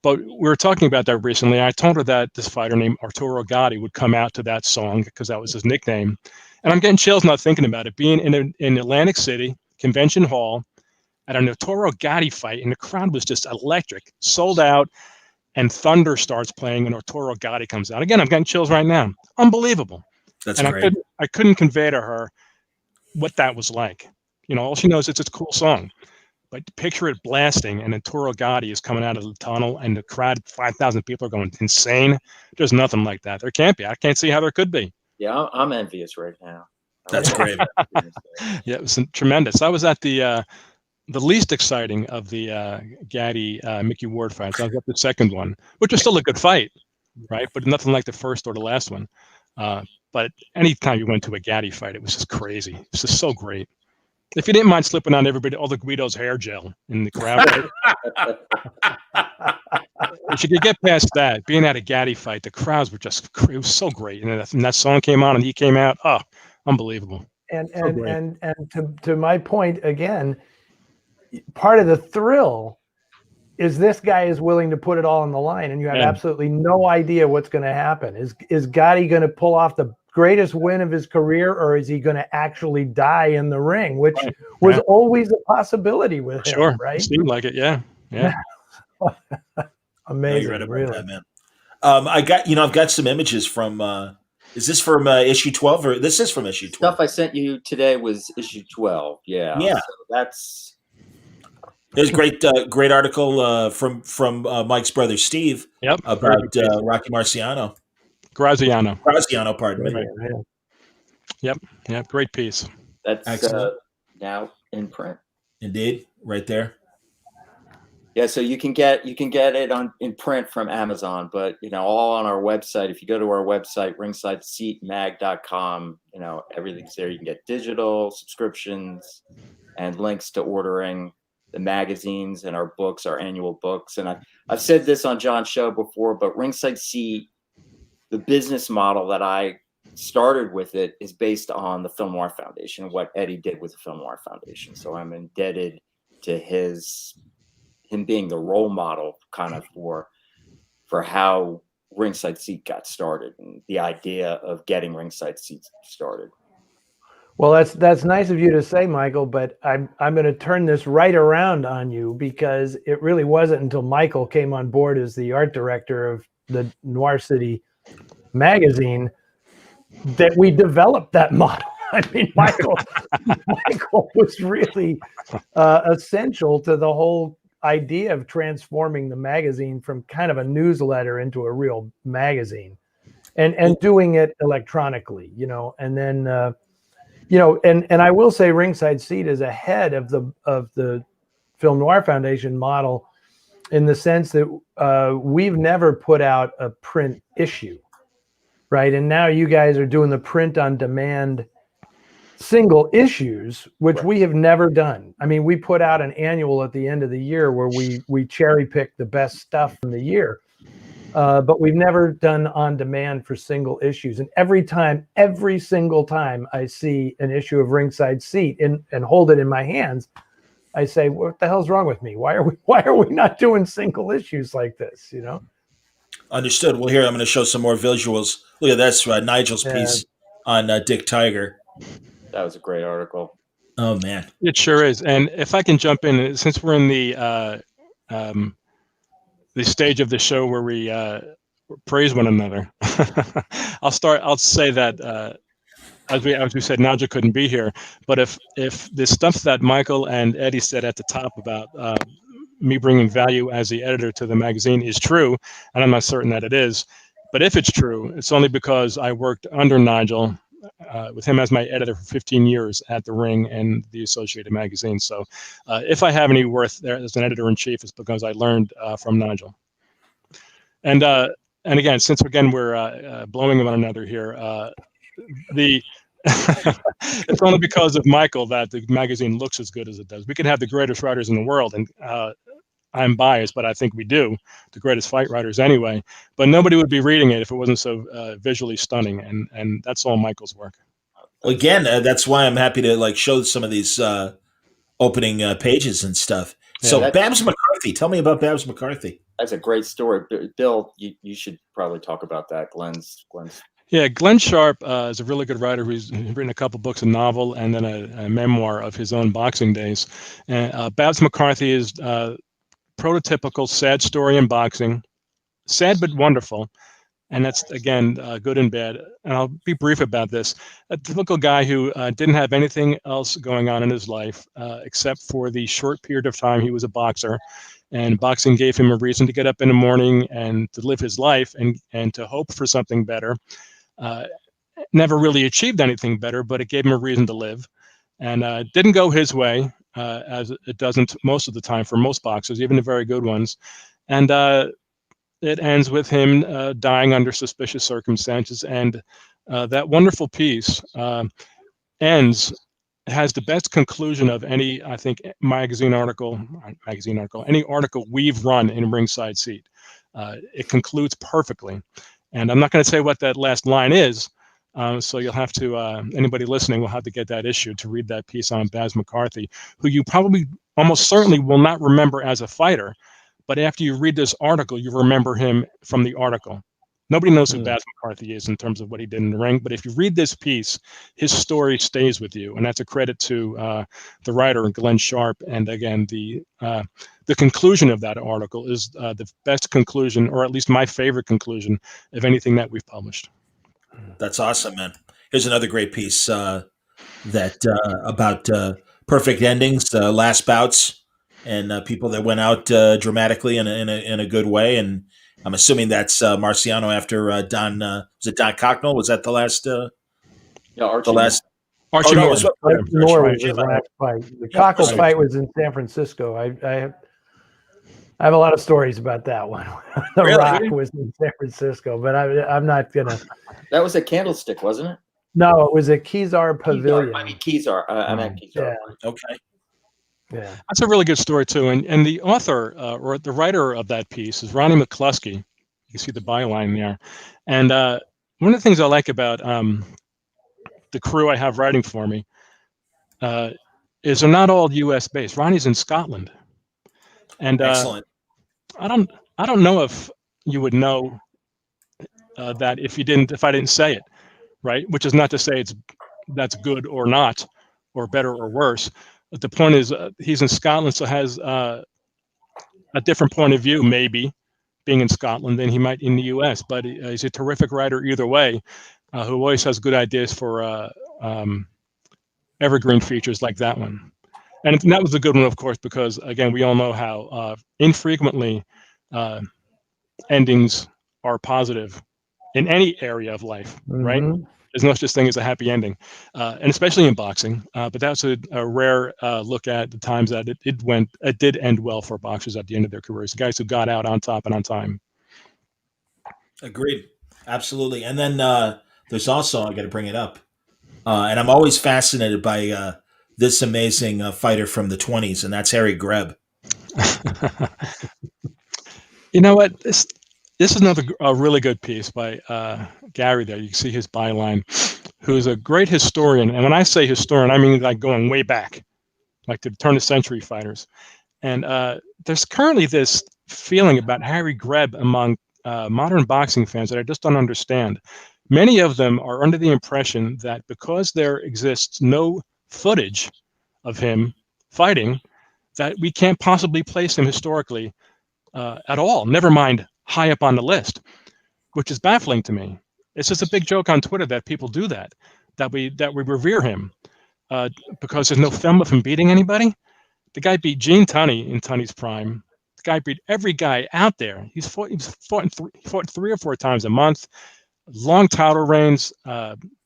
But we were talking about that recently. I told her that this fighter named Arturo Gatti would come out to that song because that was his nickname. And I'm getting chills not thinking about it. Being in Atlantic City Convention Hall at an Arturo Gatti fight, and the crowd was just electric, sold out, and Thunder starts playing, and Arturo Gatti comes out. Again, I'm getting chills right now. Unbelievable. That's and great. I couldn't convey to her what that was like. You know, all she knows is it's a cool song. But picture it blasting, and then Arturo Gatti is coming out of the tunnel, and the crowd, 5,000 people are going insane. There's nothing like that. There can't be. I can't see how there could be. Yeah, I'm envious right now. That's great. Yeah, it was tremendous. I was at the least exciting of the Gatti Mickey Ward fights. I was at the second one, which was still a good fight, right? But nothing like the first or the last one. But anytime you went to a Gatti fight, it was just crazy. It was just so great. If you didn't mind slipping on everybody, all the Guido's hair gel in the crowd. If you could get past that, being at a Gatti fight, the crowds were just, it was so great. And that song came on and he came out, oh, unbelievable. And to my point again, part of the thrill is this guy is willing to put it all on the line, and you have absolutely no idea what's going to happen. Is Gotti going to pull off the greatest win of his career, or is he going to actually die in the ring, which was always a possibility with him, right? It seemed like it, yeah. Amazing, You're right about really. that, man. I've got some images from. Is this from issue 12, or this is from issue 12? Stuff I sent you today was issue 12. Yeah. Yeah. So that's. There's a great article from Mike's brother Steve about Rocky Marciano. Graziano, pardon me. Yep, great piece. That's now in print. Indeed, right there. Yeah, so you can get it in print from Amazon, but all on our website. If you go to our website, RINGSIDESEATMag.com, everything's there. You can get digital subscriptions and links to ordering the magazines and our books, our annual books. And I've said this on John's show before, but Ringside Seat, the business model that I started with it is based on the Film Noir Foundation, what Eddie did with the Film Noir Foundation. So I'm indebted to him being the role model kind of for how Ringside Seat got started and the idea of getting Ringside Seat started. Well, that's nice of you to say, Michael, but I'm going to turn this right around on you, because it really wasn't until Michael came on board as the art director of the Noir City magazine that we developed that model. I mean, Michael was really essential to the whole idea of transforming the magazine from kind of a newsletter into a real magazine, and doing it electronically, and then and I will say Ringside Seat is ahead of the Film Noir Foundation model in the sense that we've never put out a print issue, right? And now you guys are doing the print on demand single issues, which we have never done. I mean, we put out an annual at the end of the year where we cherry pick the best stuff from the year. But we've never done on demand for single issues. And every single time I see an issue of Ringside Seat and hold it in my hands, I say, what the hell's wrong with me? Why are we not doing single issues like this? Understood. Well, here I'm going to show some more visuals. Look at this, Nigel's piece on Dick Tiger. That was a great article. Oh man, it sure is. And if I can jump in, since we're in the stage of the show where we praise one another, I'll say that as we said, Nigel couldn't be here, but if the stuff that Michael and Eddie said at the top about me bringing value as the editor to the magazine is true, and I'm not certain that it is, but if it's true, it's only because I worked under Nigel with him as my editor for 15 years at the Ring and the Associated Magazine. So if I have any worth there as an editor-in-chief, it's because I learned from Nigel. And again, since we're blowing one another here, it's only because of Michael that the magazine looks as good as it does. We could have the greatest writers in the world, and I'm biased, but I think we do, the greatest fight writers anyway, but nobody would be reading it if it wasn't so visually stunning, and that's all Michael's work. Again, that's why I'm happy to like show some of these opening pages and stuff. Yeah, So Babs McCarthy, tell me about Babs McCarthy. That's a great story. Bill, you should probably talk about that. Glenn's. Yeah, Glenn Sharp is a really good writer who's written a couple books, a novel, and then a memoir of his own boxing days. And Babs McCarthy is prototypical sad story in boxing, sad but wonderful. And that's, again, good and bad. And I'll be brief about this. A typical guy who didn't have anything else going on in his life except for the short period of time he was a boxer. And boxing gave him a reason to get up in the morning and to live his life and to hope for something better. Never really achieved anything better, but it gave him a reason to live. And didn't go his way, as it doesn't most of the time for most boxers, even the very good ones. And it ends with him dying under suspicious circumstances. And that wonderful piece has the best conclusion of any, I think, magazine article, any article we've run in Ringside Seat. It concludes perfectly. And I'm not going to say what that last line is, so you'll have to, anybody listening will have to get that issue to read that piece on Babs McCarthy, who you probably almost certainly will not remember as a fighter. But after you read this article, you remember him from the article. Nobody knows who Babs McCarthy is in terms of what he did in the ring. But if you read this piece, his story stays with you. And that's a credit to the writer, Glenn Sharp. And again, the conclusion of that article is the best conclusion, or at least my favorite conclusion, of anything that we've published. That's awesome, man. Here's another great piece that about perfect endings, last bouts, and people that went out dramatically in a good way. And I'm assuming that's Marciano after Don. Was it Don Cocknell? Was that the last? Yeah, Archie. The last. Archie Moore. Archie Moore was his last fight. The Cockle fight was in San Francisco. I have a lot of stories about that one. The Rock was in San Francisco, but I'm not gonna. That was a Candlestick, wasn't it? No, it was at Kezar Pavilion. I mean, Kezar. I meant Kezar. Yeah. Okay. Yeah, that's a really good story too. And the author or the writer of that piece is Ronnie McCluskey. You can see the byline there. And one of the things I like about the crew I have writing for me is they're not all U.S. based. Ronnie's in Scotland, and excellent. I don't know if you would know that if I didn't say it, right? Which is not to say that's good or not, or better or worse. But the point is, he's in Scotland, so has a different point of view, maybe, being in Scotland than he might in the U.S. But he's a terrific writer either way, who always has good ideas for evergreen features like that one. And that was a good one, of course, because, again, we all know how infrequently endings are positive in any area of life, right? There's no such thing as a happy ending, and especially in boxing. But that's a rare look at the times that it did end well for boxers at the end of their careers. The guys who got out on top and on time. Agreed. Absolutely. And then there's also, I got to bring it up, and I'm always fascinated by this amazing fighter from the 20s, and that's Harry Greb. You know what? This is another really good piece by Gary there. You can see his byline, who's a great historian. And when I say historian, I mean like going way back, like to turn of century fighters. And there's currently this feeling about Harry Greb among modern boxing fans that I just don't understand. Many of them are under the impression that because there exists no footage of him fighting, that we can't possibly place him historically at all, never mind high up on the list, which is baffling to me. It's just a big joke on Twitter that people do that we revere him because there's no film of him beating anybody. The guy beat Gene Tunney in Tunney's prime. The guy beat every guy out there. He fought 3 or 4 times a month, long title reigns.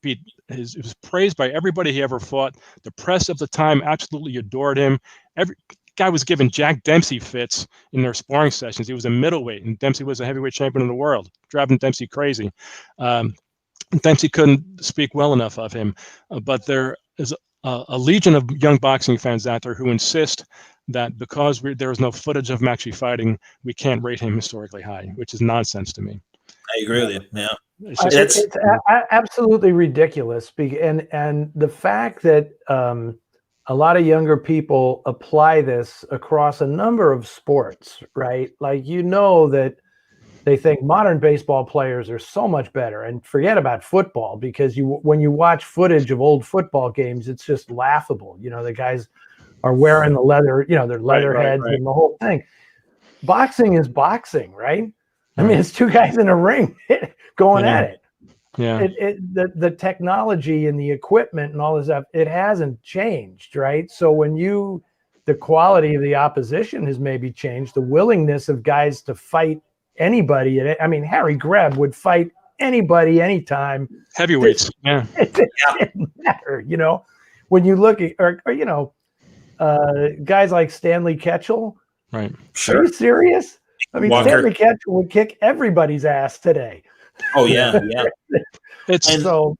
He was praised by everybody he ever fought. The press of the time absolutely adored him. Every guy was giving Jack Dempsey fits in their sparring sessions. He was a middleweight, and Dempsey was a heavyweight champion of the world, driving Dempsey crazy. Dempsey couldn't speak well enough of him, but there is a legion of young boxing fans out there who insist that because there is no footage of him actually fighting, we can't rate him historically high, which is nonsense to me. I agree with you. Yeah. It's just, it's absolutely ridiculous. And the fact that a lot of younger people apply this across a number of sports, right? Like, that they think modern baseball players are so much better, and forget about football, because when you watch footage of old football games, it's just laughable. The guys are wearing the leather, their leather heads and the whole thing. Boxing is boxing, right? I mean, it's two guys in a ring going at it. Yeah. The technology and the equipment and all this stuff, it hasn't changed, right? So the quality of the opposition has maybe changed. The willingness of guys to fight anybody. I mean, Harry Greb would fight anybody, anytime. Heavyweights. It didn't matter, when you look at, guys like Stanley Ketchel. Right. Sure. Are you serious? I mean, Walker. Stanley Ketchel would kick everybody's ass today. Oh yeah. It's so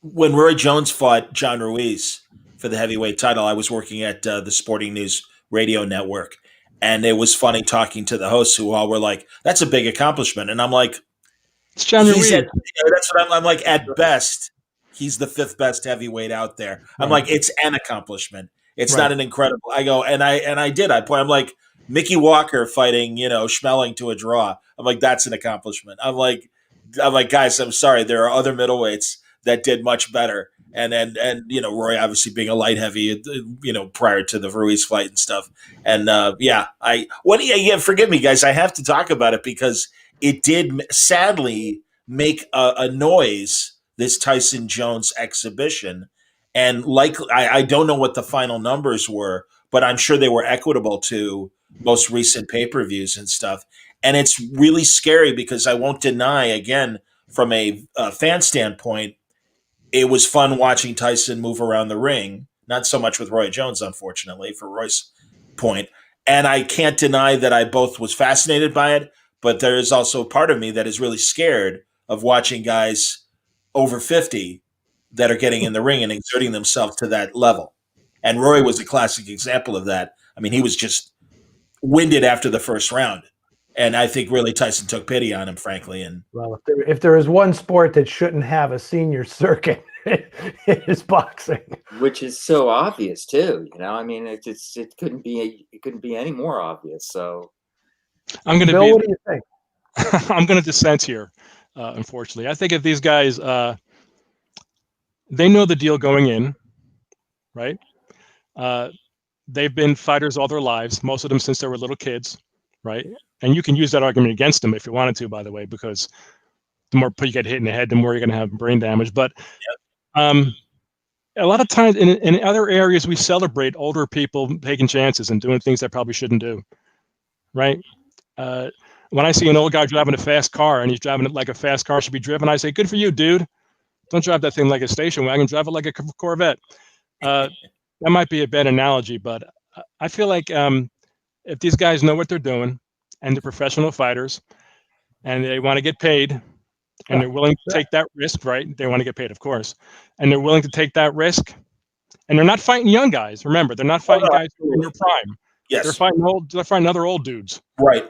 when Roy Jones fought John Ruiz for the heavyweight title, I was working at the Sporting News radio network, and it was funny talking to the hosts who all were like, "That's a big accomplishment," and I'm like, it's John Ruiz. That's what I'm like. At best, he's the 5th best heavyweight out there. I'm like, it's an accomplishment. It's not an incredible. I go and I did. I'm like, Mickey Walker fighting, Schmeling to a draw. I'm like, that's an accomplishment. I'm like, guys, I'm sorry. There are other middleweights that did much better. And Roy obviously being a light heavy, prior to the Ruiz fight and stuff. And forgive me, guys. I have to talk about it because it did sadly make a noise, this Tyson Jones exhibition. And I don't know what the final numbers were, but I'm sure they were equitable to most recent pay-per-views and stuff. And it's really scary because I won't deny, again, from a fan standpoint, it was fun watching Tyson move around the ring. Not so much with Roy Jones, unfortunately, for Roy's point. And I can't deny that I both was fascinated by it, but there is also a part of me that is really scared of watching guys over 50 that are getting in the ring and exerting themselves to that level. And Roy was a classic example of that. I mean, he was just winded after the first round. And I think really Tyson took pity on him, frankly. And well, if there is one sport that shouldn't have a senior circuit, it is boxing, which is so obvious too. I mean, it couldn't be any more obvious. So, I'm going to Bill, what do you think? I'm going to dissent here. Unfortunately, I think if these guys, they know the deal going in, right? They've been fighters all their lives, most of them since they were little kids, right? And you can use that argument against them if you wanted to, by the way, because the more you get hit in the head, the more you're going to have brain damage. But a lot of times in other areas, we celebrate older people taking chances and doing things they probably shouldn't do, right? When I see an old guy driving a fast car and he's driving it like a fast car should be driven, I say, good for you, dude. Don't drive that thing like a station wagon. Drive it like a Corvette. That might be a bad analogy, but I feel like if these guys know what they're doing and they're professional fighters and they want to get paid and they're willing to take that risk, right? They want to get paid, of course. And they're willing to take that risk. And they're not fighting young guys. Remember, they're not fighting guys in their prime. yes, They're fighting other old dudes. right.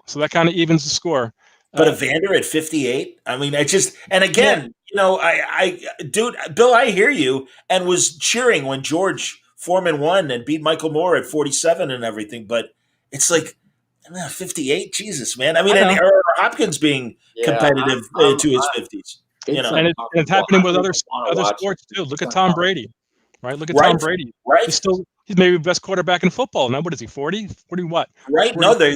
So that kind of evens the score. But Evander at 58, I mean, and again, Bill, I hear you, and was cheering when George Foreman won and beat Michael Moore at 47 and everything. But it's like, 58, Jesus, man. I mean, and Hopkins being competitive to his 50s. And it's happening with other sports too. Look at Tom Brady, right? Look at Tom Brady. Right. He's maybe the best quarterback in football. Now, what is he, 40? 40 what? Right. 40, No, they're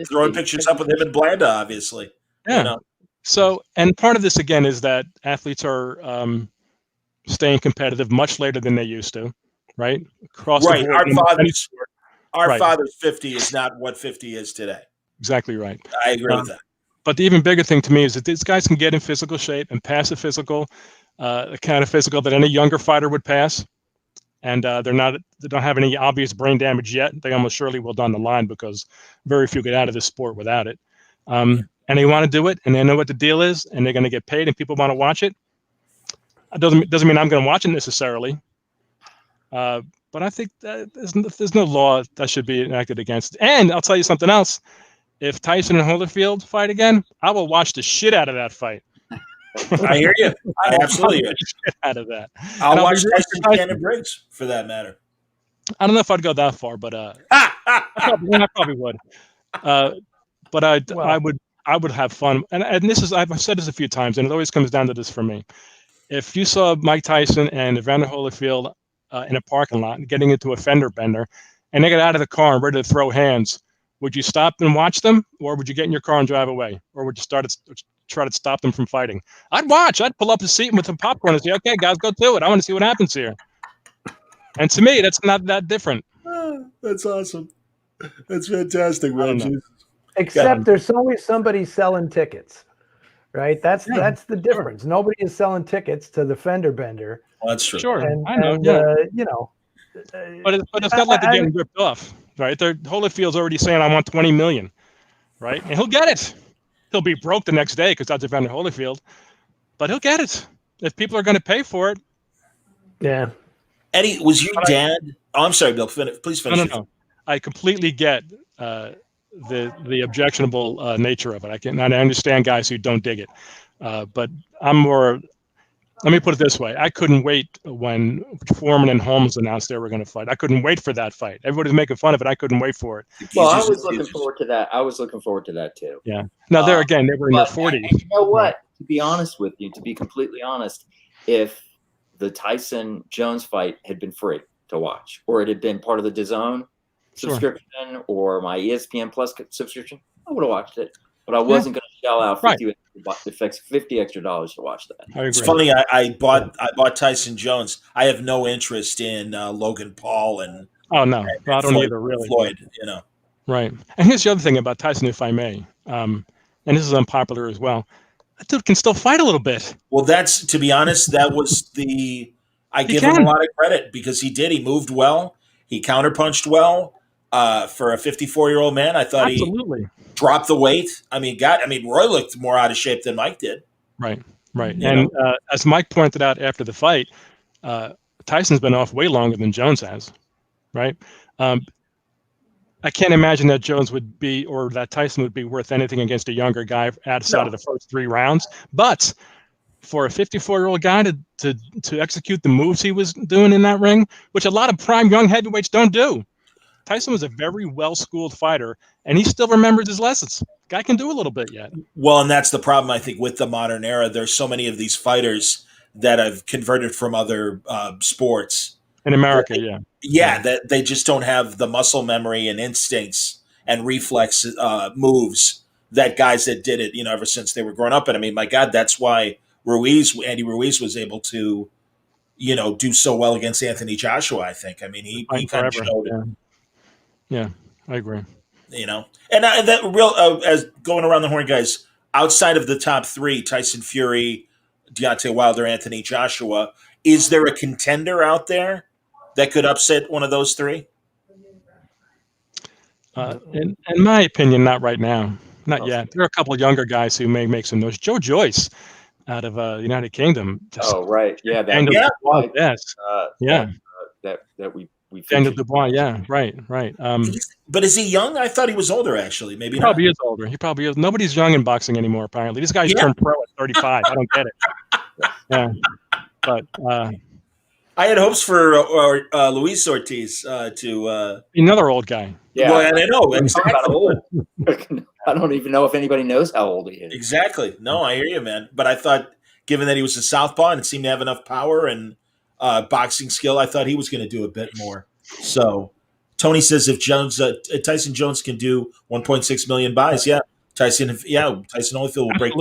throwing pictures up with him and Blanda, obviously. Yeah. So, and part of this, again, is that athletes are staying competitive much later than they used to, right? Across the board. Our father's 50 is not what 50 is today. Exactly right. I agree with that. But the even bigger thing to me is that these guys can get in physical shape and pass a physical, the kind of physical that any younger fighter would pass. And they don't have any obvious brain damage yet. They almost surely will down the line because very few get out of this sport without it. And they want to do it, and they know what the deal is, and they're going to get paid, and people want to watch it. It doesn't mean I'm going to watch it necessarily. But I think that there's no law that should be enacted against it. And I'll tell you something else. if Tyson and Holyfield fight again, I will watch the shit out of that fight. I hear you. I absolutely hear you. Shit out of that. I'll watch Tyson Cannon Briggs for that matter. I don't know if I'd go that far, but I probably would. But I would have fun. And this is, I've said this a few times, and it always comes down to this for me. If you saw Mike Tyson and Evander Holyfield in a parking lot getting into a fender bender, and they get out of the car and ready to throw hands, would you stop and watch them, or would you get in your car and drive away, or would you try to stop them from fighting? I'd watch. I'd pull up a seat with some popcorn and say, "Okay, guys, go to it. I want to see what happens here." And to me, that's not that different. That's awesome. That's fantastic, man. Except there's always somebody selling tickets, right? That's the difference. Sure. Nobody is selling tickets to the fender bender. Well, that's true. Sure, and, I know. You know, but it's not like they're getting ripped off, right? Holyfield's already saying, "I want $20 million," right? And he'll get it. He'll be broke the next day because that's Evander Holyfield, but he'll get it if people are going to pay for it. Yeah. Eddie, was your dad? I'm sorry, Bill. Please finish. No. I completely get the objectionable nature of it. I understand guys who don't dig it, but I'm more. Let me put it this way: I couldn't wait when Foreman and Holmes announced they were going to fight. I couldn't wait for that fight. Everybody's making fun of it. I couldn't wait for it. Well, I was looking forward to that. I was looking forward to that too. Yeah. Now there again, they were in their 40s. You know what? Right. To be honest with you, to be completely honest, if the Tyson Jones fight had been free to watch, or it had been part of the DAZN subscription or my ESPN Plus subscription, I would have watched it. But I wasn't going to shell out $50 extra dollars to watch that. It's funny. I bought Tyson Jones. I have no interest in Logan Paul and I don't either. Really, Floyd. You know, right. And here's the other thing about Tyson, if I may, and this is unpopular as well. That dude can still fight a little bit. Well, that's, to be honest, that was I give him a lot of credit because he did. He moved well. He counterpunched well. For a 54-year-old man, I thought Absolutely. He dropped the weight. Roy looked more out of shape than Mike did. Right. And as Mike pointed out after the fight, Tyson's been off way longer than Jones has, right? I can't imagine that Jones would be, or that Tyson would be worth anything against a younger guy outside of the first 3 rounds. But for a 54-year-old guy to execute the moves he was doing in that ring, which a lot of prime young heavyweights don't do. Tyson was a very well-schooled fighter, and he still remembers his lessons. Guy can do a little bit yet. Well, and that's the problem, I think, with the modern era. There's so many of these fighters that have converted from other sports. In America, that they just don't have the muscle memory and instincts and reflex moves that guys that did it, ever since they were growing up. And I mean, my God, that's why Andy Ruiz was able to, do so well against Anthony Joshua, I think. I mean, he kind of showed it. Yeah, I agree. And that real as going around the horn, guys, outside of the top 3, Tyson Fury, Deontay Wilder, Anthony Joshua, is there a contender out there that could upset one of those 3? In my opinion, not right now. Not yet. There are a couple of younger guys who may make some noise. Joe Joyce out of the United Kingdom. Right. Yeah. That we Daniel Dubois, yeah, right. But is he young? I thought he was older, actually. Maybe he probably is older. He probably is. Nobody's young in boxing anymore, apparently. This guy's turned pro at 35. I don't get it. Yeah, but I had hopes for Luis Ortiz to another old guy. Yeah, well, and I know exactly. Old. I don't even know if anybody knows how old he is. Exactly. No, I hear you, man. But I thought, given that he was a southpaw and seemed to have enough power and boxing skill, I thought he was going to do a bit more. So Tony says if Tyson Jones can do 1.6 million buys, Tyson Holyfield will break.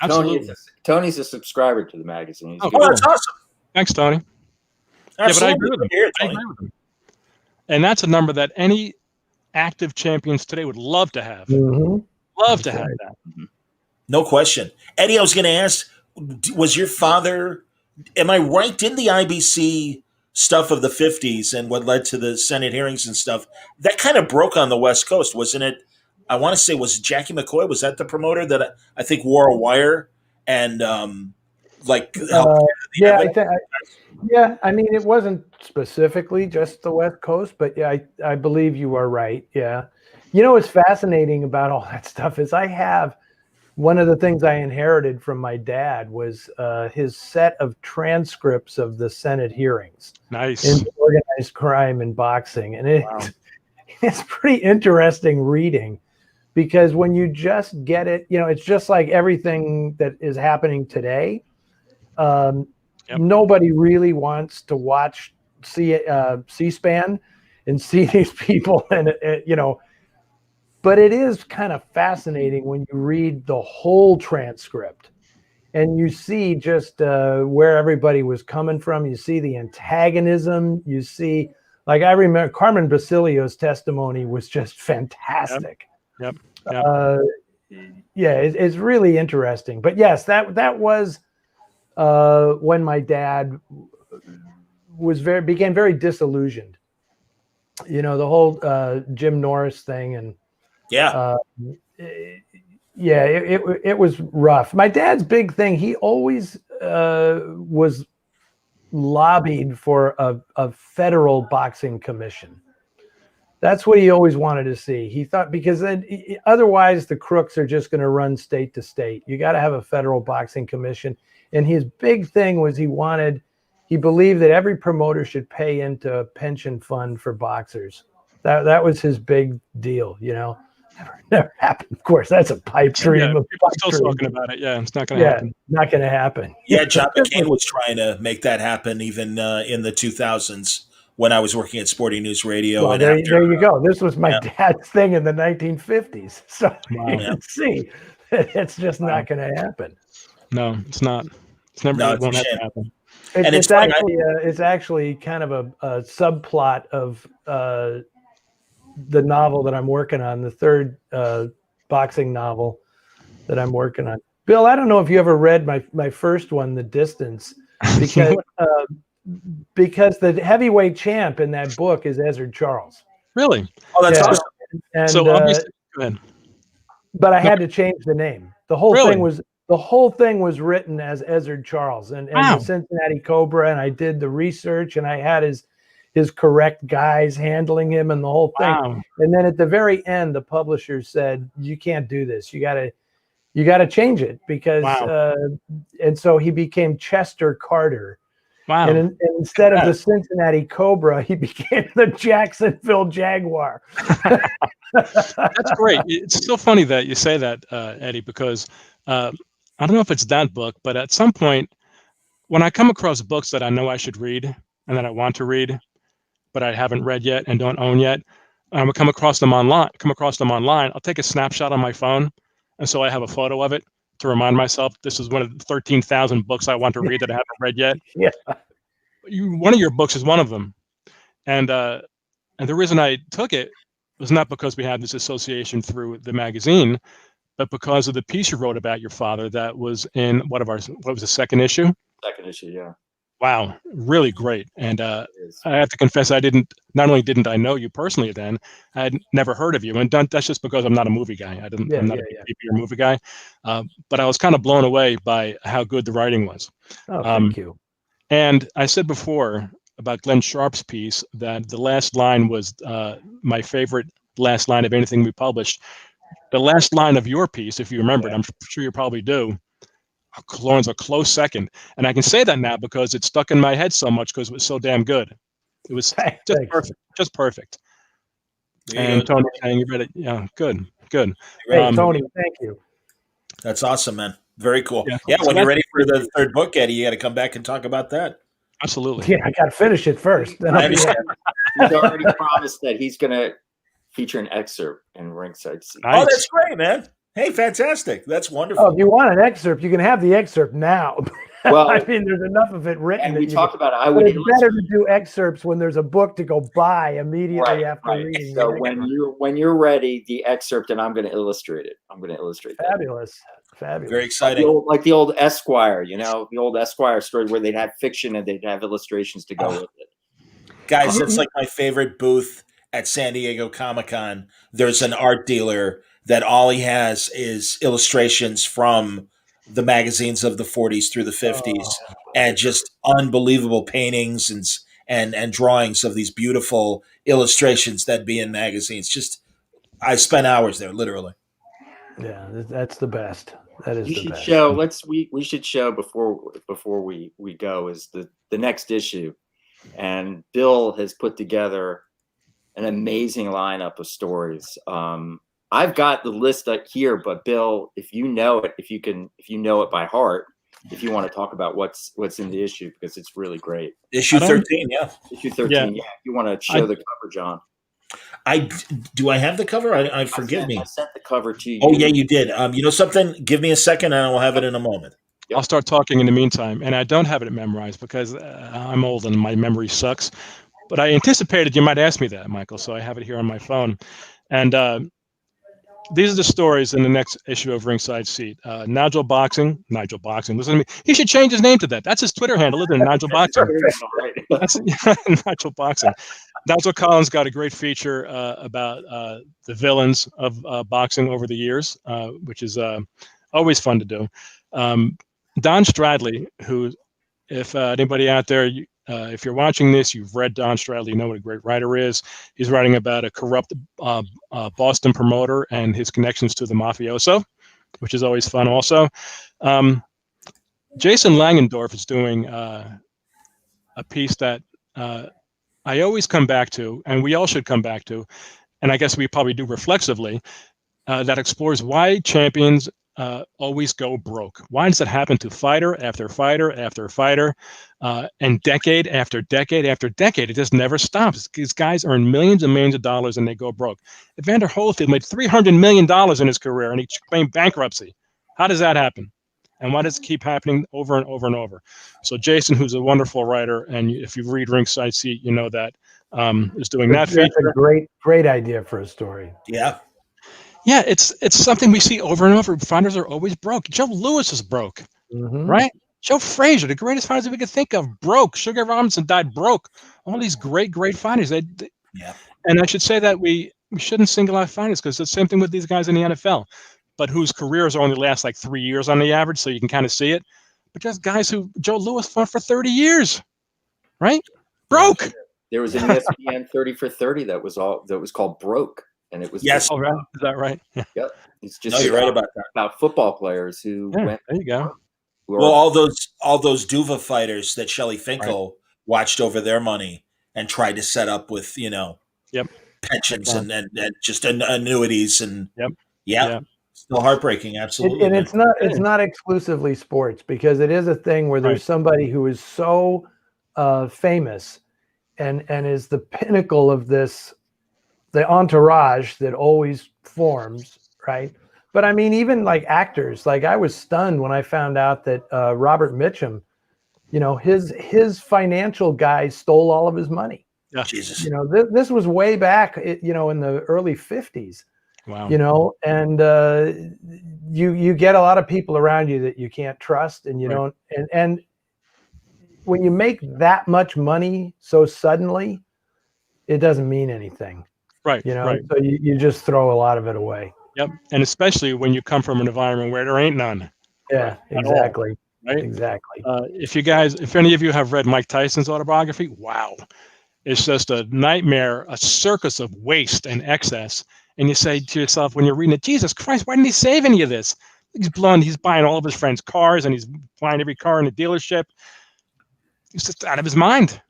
Absolutely. Tony's a subscriber to the magazine. Oh, that's awesome. Thanks, Tony. Absolutely. Yeah, but I agree with him. And that's a number that any active champions today would love to have. Mm-hmm. Love to have that. No question. Eddie, I was going to ask, was your father... Am I right? Didn't the IBC stuff of the 50s and what led to the Senate hearings and stuff, that kind of broke on the West Coast, wasn't it? I want to say, was Jackie McCoy? Was that the promoter that I think wore a wire and I mean, it wasn't specifically just the West Coast, but yeah, I believe you are right. Yeah. You know what's fascinating about all that stuff is I have one of the things I inherited from my dad was his set of transcripts of the Senate hearings Nice. in organized crime and boxing. And Wow. it's pretty interesting reading because when you just get it, you know, it's just like everything that is happening today. Nobody really wants to watch C-SPAN and see these people and, you know, but it is kind of fascinating when you read the whole transcript and you see just where everybody was coming from. You see the antagonism. You see, like, I remember Carmen Basilio's testimony was just fantastic. Yep. Yeah, it's really interesting. But yes, that was when my dad became very disillusioned. You know, the whole Jim Norris thing and it was rough. My dad's big thing, he always was lobbied for a federal boxing commission. That's what he always wanted to see. He thought, because then otherwise the crooks are just going to run state to state. You got to have a federal boxing commission. And his big thing was he believed that every promoter should pay into a pension fund for boxers. That was his big deal, you know. Never happened. Of course, that's a pipe dream. Yeah, people are still talking about it. Yeah, it's not going to happen. Not going to happen. Yeah, John McCain was trying to make that happen even in the 2000s when I was working at Sporting News Radio. Well, there you go. This was my dad's thing in the 1950s. So you can see it's just not going to happen. No, it's not. It's never going to happen. It's actually kind of a subplot of the novel that I'm working on, the third boxing novel that I'm working on. Bill, I don't know if you ever read my first one, The Distance, because the heavyweight champ in that book is Ezzard Charles. Really? Oh, that's awesome. And, so obviously, go ahead. But I had to change the name. The whole thing was written as Ezzard Charles and the Cincinnati Cobra, and I did the research and I had his correct guys handling him and the whole thing. Wow. And then at the very end, the publisher said, "You can't do this. You gotta change it," because and so he became Chester Carter. Wow. And instead of the Cincinnati Cobra, he became the Jacksonville Jaguar. That's great. It's so funny that you say that, Eddie, because I don't know if it's that book, but at some point when I come across books that I know I should read and that I want to read, but I haven't read yet and don't own yet, I would come across them online. I'll take a snapshot on my phone, and so I have a photo of it to remind myself this is one of the 13,000 books I want to read that I haven't read yet. Yeah, one of your books is one of them, and the reason I took it was not because we had this association through the magazine, but because of the piece you wrote about your father that was in what was the second issue? Second issue, yeah. Wow, really great. And I have to confess, not only didn't I know you personally then, I had never heard of you. And that's just because I'm not a movie guy. I'm not a TV or movie guy. But I was kind of blown away by how good the writing was. Oh, thank you. And I said before about Glenn Sharp's piece that the last line was my favorite last line of anything we published. The last line of your piece, if you remember it, I'm sure you probably do, Lauren's a close second. And I can say that now because it stuck in my head so much because it was so damn good. It was just perfect. And Tony saying you read it. Yeah, good. Hey, Tony, thank you. That's awesome, man. Very cool. Yeah, when you're ready for the third book, Eddie, you got to come back and talk about that. Absolutely. Yeah, I got to finish it first. Then He's already promised that he's going to feature an excerpt in Ringside Seat. Nice. Oh, that's great, man. Hey, fantastic. That's wonderful. Oh, if you want an excerpt, you can have the excerpt now. Well, I mean, there's enough of it written. And we talked about it. It's better to do excerpts when there's a book to go buy immediately after reading. So when you're ready, the excerpt, and I'm going to illustrate it. Fabulous. Very exciting. Like the old Esquire, the old Esquire story where they'd have fiction and they'd have illustrations to go with it. Guys, it's like my favorite booth at San Diego Comic-Con. There's an art dealer that all he has is illustrations from the magazines of the 40s through the 50s and just unbelievable paintings and drawings of these beautiful illustrations that be in magazines. Just I spent hours there, literally. Yeah, that's the best. That is You the should best. show. We should show before we go is the next issue, and Bill has put together an amazing lineup of stories. I've got the list up here, but Bill, if you know it, if you know it by heart, if you want to talk about what's in the issue, because it's really great. Issue 13, yeah. Issue 13, yeah. If you want to show the cover, John. Do I have the cover? I forgive me. I sent the cover to you. Oh yeah, you did. You know something? Give me a second, and I will have it in a moment. Yep. I'll start talking in the meantime, and I don't have it memorized because I'm old and my memory sucks. But I anticipated you might ask me that, Michael, so I have it here on my phone. And these are the stories in the next issue of Ringside Seat. Nigel Boxing. Listen to me. He should change his name to that. That's his Twitter handle, isn't it? Nigel Boxing. That's Nigel Boxing. Nigel Collins got a great feature about the villains of boxing over the years, which is always fun to do. Don Stradley, who, if anybody out there, if you're watching this, you've read Don Stradley, you know what a great writer is. He's writing about a corrupt Boston promoter and his connections to the mafioso, which is always fun also. Jason Langendorf is doing a piece that I always come back to, and we all should come back to, and I guess we probably do reflexively, that explores why champions always go broke. Why does it happen to fighter after fighter after fighter, and decade after decade after decade? It just never stops. These guys earn millions and millions of dollars and they go broke. Evander Holyfield made $300 million in his career and he claimed bankruptcy. How does that happen? And why does it keep happening over and over and over? So Jason, who's a wonderful writer, and if you read Ringside Seat, you know that, is doing that feature. That's a great idea for a story. Yeah. Yeah, it's something we see over and over. Fighters are always broke. Joe Louis is broke, right? Joe Frazier, the greatest fighters we could think of, broke. Sugar Robinson died broke. All these great fighters. Yeah. And I should say that we shouldn't single out fighters because it's the same thing with these guys in the NFL, but whose careers only last like 3 years on the average, so you can kind of see it. But just guys who Joe Louis fought for 30 years, right? Broke. There was an ESPN 30 for 30 that was called Broke. And it was Is that right? Yeah. Yep. It's just you're right about that. About football players who went. There you go. Well, all those Duva fighters that Shelley Finkel watched over their money and tried to set up with, pensions and just annuities and still heartbreaking. Absolutely. And it's not exclusively sports, because it is a thing where there's somebody who is so famous and is the pinnacle of this, the entourage that always forms, right? But I mean, even like actors, like I was stunned when I found out that Robert Mitchum, his financial guys stole all of his money. Yeah. Jesus. This was way back, in the early 50s. Wow. And you get a lot of people around you that you can't trust, and you don't. And when you make that much money so suddenly, it doesn't mean anything. Right. So you just throw a lot of it away. Yep. And especially when you come from an environment where there ain't none. Yeah, exactly. Right. Exactly. If any of you have read Mike Tyson's autobiography, wow. It's just a nightmare, a circus of waste and excess. And you say to yourself when you're reading it, Jesus Christ, why didn't he save any of this? He's buying all of his friends' cars and he's buying every car in the dealership. He's just out of his mind.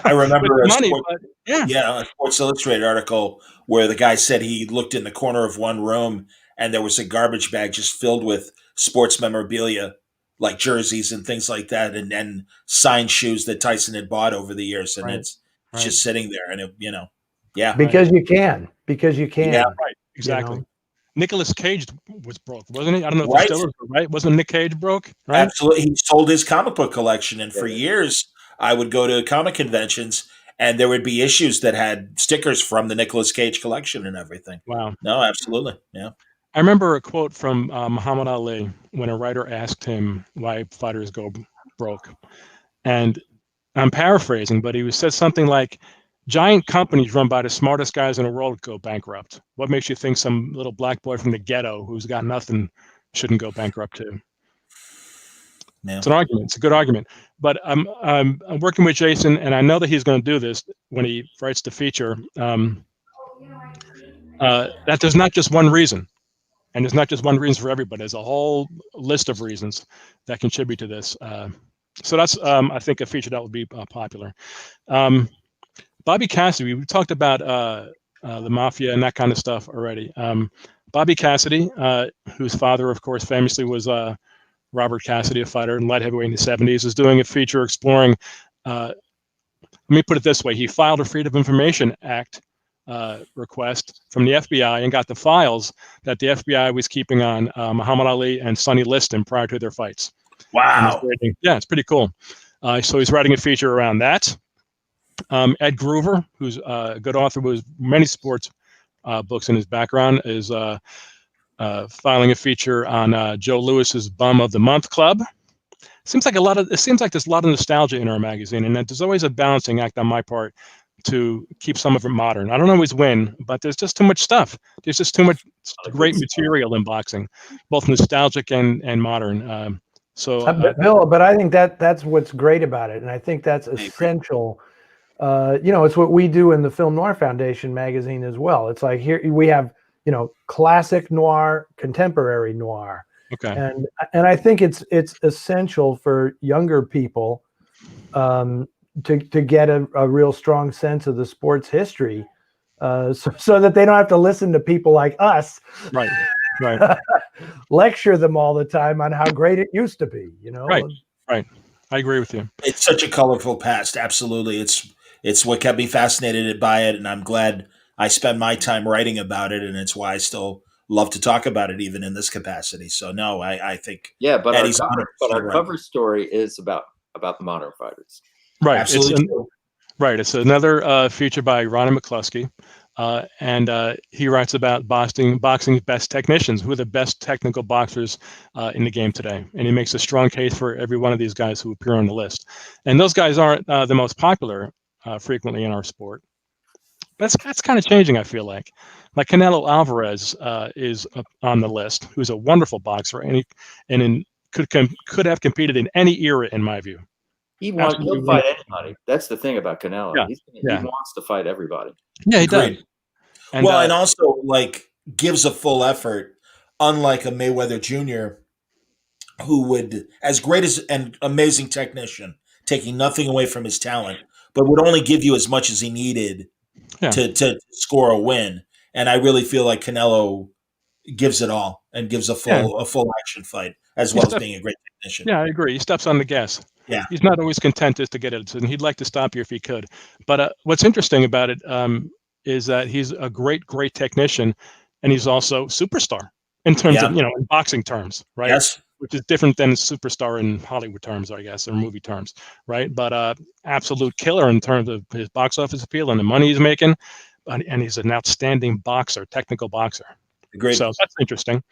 I remember a Sports Illustrated article where the guy said he looked in the corner of one room and there was a garbage bag just filled with sports memorabilia, like jerseys and things like that, and signed shoes that Tyson had bought over the years, and it's just sitting there, and because you can. Yeah, right, exactly. Nicolas Cage was broke, wasn't he? I don't know if he still is, right? Wasn't Nick Cage broke? Right? Absolutely, he sold his comic book collection, and for years I would go to comic conventions, and there would be issues that had stickers from the Nicolas Cage collection and everything. Wow. No, absolutely. Yeah. I remember a quote from Muhammad Ali when a writer asked him why fighters go broke. And I'm paraphrasing, but he said something like, giant companies run by the smartest guys in the world go bankrupt. What makes you think some little black boy from the ghetto who's got nothing shouldn't go bankrupt too? Yeah. It's an argument. It's a good argument. But I'm working with Jason, and I know that he's going to do this when he writes the feature. that there's not just one reason. And there's not just one reason for everybody. There's a whole list of reasons that contribute to this. So that's, I think, a feature that would be popular. Bobby Cassidy, we talked about the mafia and that kind of stuff already. Bobby Cassidy, whose father, of course, famously was Robert Cassidy, a fighter and light heavyweight in the 70s, is doing a feature exploring, let me put it this way, he filed a Freedom of Information Act request from the FBI and got the files that the FBI was keeping on Muhammad Ali and Sonny Liston prior to their fights. Wow. Yeah, it's pretty cool. So he's writing a feature around that. Ed Groover, who's a good author with many sports books in his background, is filing a feature on Joe Lewis's Bum of the Month Club. It seems like there's a lot of nostalgia in our magazine, and that there's always a balancing act on my part to keep some of it modern. I don't always win, but there's just too much stuff. There's just too much great material in boxing, both nostalgic and modern. Bill, but I think that's what's great about it, and I think that's essential. It's what we do in the Film Noir Foundation magazine as well. It's like here we have, classic noir, contemporary noir. Okay. And I think it's essential for younger people to get a real strong sense of the sports history, so that they don't have to listen to people like us, right, lecture them all the time on how great it used to be. Right. I agree with you. It's such a colorful past. Absolutely, it's what kept me fascinated by it, and I'm glad I spent my time writing about it, and it's why I still love to talk about it, even in this capacity. So no, I think but Eddie's our cover story is about the modern fighters. Right. Absolutely. It's another feature by Ronnie McCluskey, and he writes about boxing's best technicians, who are the best technical boxers in the game today. And he makes a strong case for every one of these guys who appear on the list. And those guys aren't the most popular frequently in our sport. That's kind of changing, I feel like. Like Canelo Alvarez is on the list, who's a wonderful boxer, and could have competed in any era, in my view. He'll fight anybody. That's the thing about Canelo. He wants to fight everybody. Yeah, he does. And also gives a full effort, unlike a Mayweather Jr., who would, as great as an amazing technician, taking nothing away from his talent, but would only give you as much as he needed to score a win. And I really feel like Canelo gives it all and gives a full action fight, as well as being a great technician. Yeah, I agree. He steps on the gas. Yeah, he's not always content just to get it, and he'd like to stop you if he could. But what's interesting about it is that he's a great technician, and he's also superstar in terms of in boxing terms, right? Yes, which is different than superstar in Hollywood terms, I guess, or movie terms, right? But absolute killer in terms of his box office appeal and the money he's making, and he's an outstanding boxer, technical boxer. Great. So that's interesting.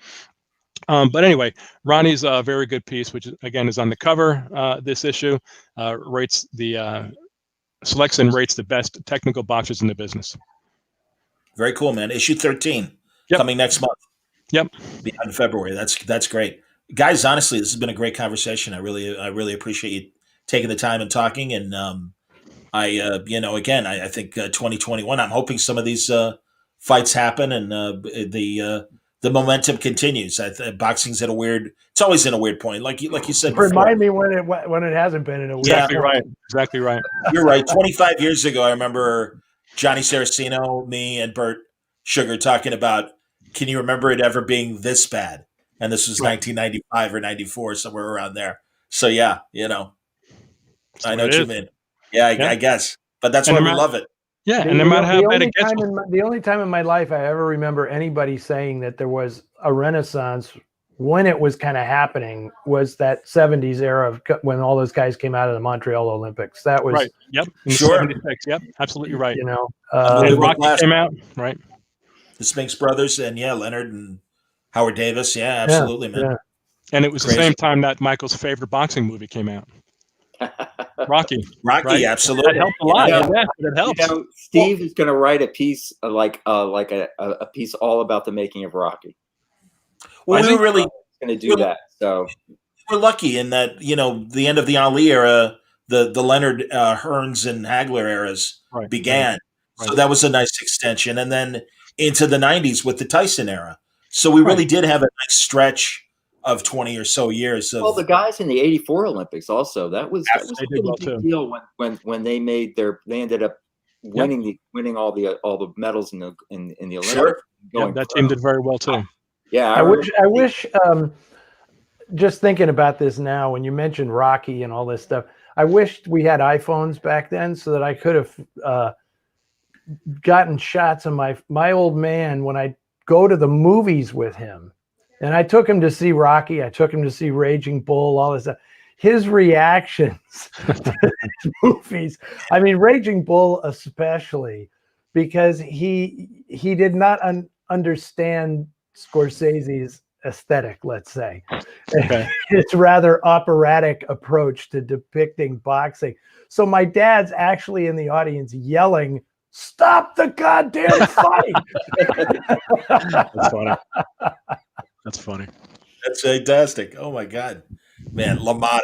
But anyway, Ronnie's a very good piece, which again is on the cover this issue, selects and rates the best technical boxers in the business. Very cool, man. Issue 13 coming next month. Yep. In February. That's great. Guys, honestly, this has been a great conversation. I really appreciate you taking the time and talking. And I think 2021, I'm hoping some of these fights happen and the momentum continues. Boxing's at it's always in a weird point. Like you said before. Remind me when it hasn't been in a weird point. Exactly right. You're right. 25 years ago, I remember Johnny Saraceno, me, and Bert Sugar talking about, can you remember it ever being this bad? And this was 1995 or 94, somewhere around there. So yeah, I know what you mean. Yeah, I guess. But that's why we love it. Yeah, and no matter how bad it gets. The only time in my life I ever remember anybody saying that there was a renaissance when it was kind of happening was that 70s era when all those guys came out of the Montreal Olympics. That was right. Yep. Sure. 76. Yep. Absolutely right. Rocky came out. Right. The Spinks brothers and Leonard and Howard Davis. Yeah, absolutely, man. Yeah. And it was the same time that Michael's favorite boxing movie came out. Rocky, right? Absolutely. That helped a lot. It helps. Steve is going to write a piece like a piece all about the making of Rocky. Well, we were really going to do that. So we're lucky in that the end of the Ali era, the Leonard, Hearns, and Hagler eras began, So that was a nice extension. And then into the 90s with the Tyson era. So we really did have a nice stretch of 20 or so years. Well, the guys in the '84 Olympics also, that was a big deal when they ended up winning all the medals in the Olympics. Sure. That team did very well too. Yeah, I wish. Just thinking about this now, when you mentioned Rocky and all this stuff, I wished we had iPhones back then so that I could have gotten shots of my old man when I go to the movies with him. And I took him to see Rocky. I took him to see Raging Bull, all this stuff. His reactions to these movies. I mean, Raging Bull especially, because he did not understand Scorsese's aesthetic, let's say. Okay. It's rather operatic approach to depicting boxing. So my dad's actually in the audience yelling, "Stop the goddamn fight!" That's funny. That's funny. That's fantastic. Oh my God, man, LaMotta.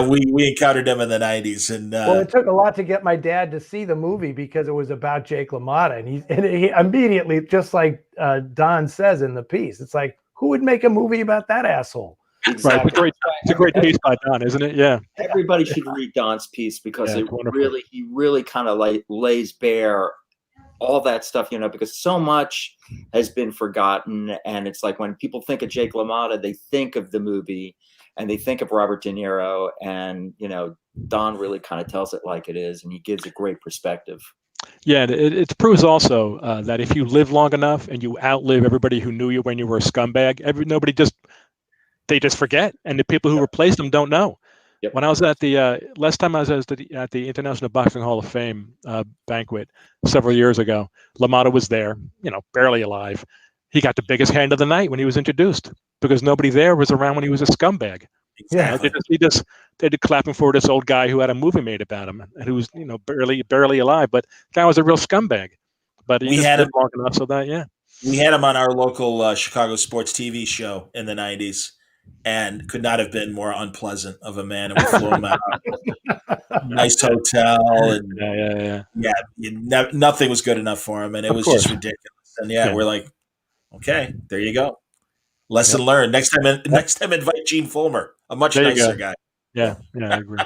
We encountered him in the 90s, and well, it took a lot to get my dad to see the movie because it was about Jake LaMotta, and he immediately, just like Don says in the piece, it's like, who would make a movie about that asshole? Exactly. Right. It's a great piece by Don, isn't it? Yeah. Everybody should read Don's piece because he really kind of like lays bare all that stuff, because so much has been forgotten. And it's like when people think of Jake LaMotta, they think of the movie and they think of Robert De Niro. And, Don really kind of tells it like it is, and he gives a great perspective. Yeah, it proves also that if you live long enough and you outlive everybody who knew you when you were a scumbag, they just forget, and the people who replaced them don't know. Yep. When I was at the last time I was at the International Boxing Hall of Fame banquet several years ago, LaMotta was there, barely alive. He got the biggest hand of the night when he was introduced because nobody there was around when he was a scumbag. Exactly. They did clapping for this old guy who had a movie made about him and who was barely alive, but the guy was a real scumbag. But he had him long enough so that we had him on our local Chicago sports TV show in the 90s. And could not have been more unpleasant of a man. And we flew him out. Nice hotel. And nothing was good enough for him. And it was just ridiculous. And we're like, okay, there you go. Lesson learned. Next time invite Gene Fulmer, a much nicer guy. Yeah, I agree.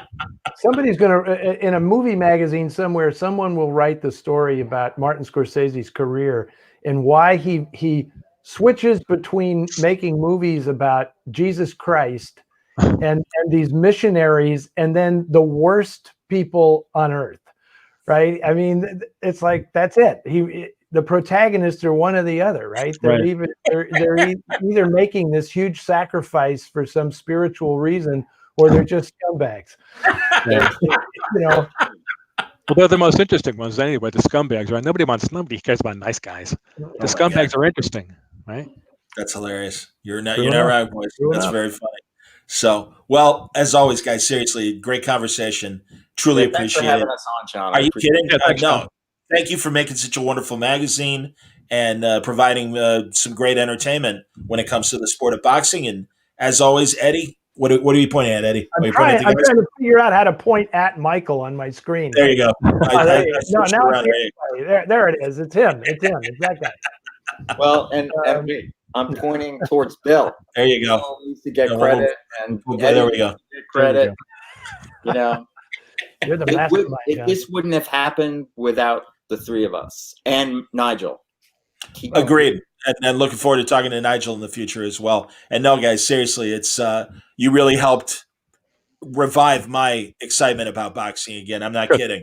Somebody's going to, in a movie magazine somewhere, someone will write the story about Martin Scorsese's career and why he switches between making movies about Jesus Christ and these missionaries and then the worst people on earth, right? I mean, it's like, that's it. The protagonists are one or the other, right? They're either making this huge sacrifice for some spiritual reason or they're just scumbags. Well, they're the most interesting ones anyway, the scumbags, right? Nobody cares about nice guys. The scumbags are interesting. Right. That's hilarious. You're not right, boys. That's very funny. So, well, as always, guys, seriously, great conversation. Truly appreciate it. Thanks for having us on, John. Are you kidding? No. Thank you for making such a wonderful magazine and providing some great entertainment when it comes to the sport of boxing. And as always, Eddie, what are you pointing at, Eddie? I'm trying to figure out how to point at Michael on my screen. There you go. There it is. It's him. It's that guy. Well, and I'm pointing towards Bill. There you go. Bill needs to get credit, and there we go. Get credit. You're the mastermind. This wouldn't have happened without the three of us and Nigel. Agreed. And looking forward to talking to Nigel in the future as well. And no, guys, seriously, it's you really helped revive my excitement about boxing again. I'm not kidding.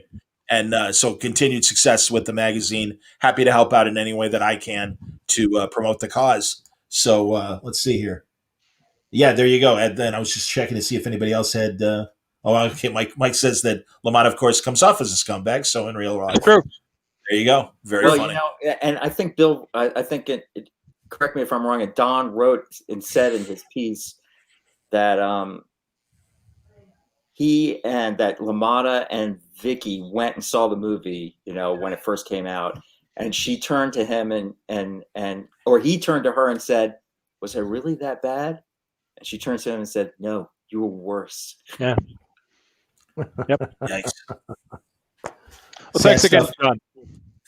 And so continued success with the magazine. Happy to help out in any way that I can to promote the cause. So let's see here. Yeah, there you go. And then I was just checking to see if anybody else had. Okay. Mike says that LaMotta, of course, comes off as a scumbag. So in real life, true. There you go. Very funny. And I think Bill. I think correct me if I'm wrong. And Don wrote and said in his piece that he and that LaMotta and Vicky went and saw the movie, when it first came out, and she turned to him or he turned to her and said, "Was I really that bad?" And she turned to him and said, "No, you were worse." Yeah. Yep. Yikes. Well, thanks again, stuff. John.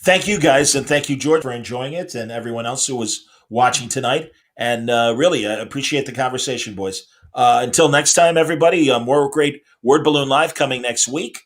Thank you guys, and thank you, George, for enjoying it, and everyone else who was watching tonight. And really, I appreciate the conversation, boys. Until next time, everybody, more great Word Balloon Live coming next week.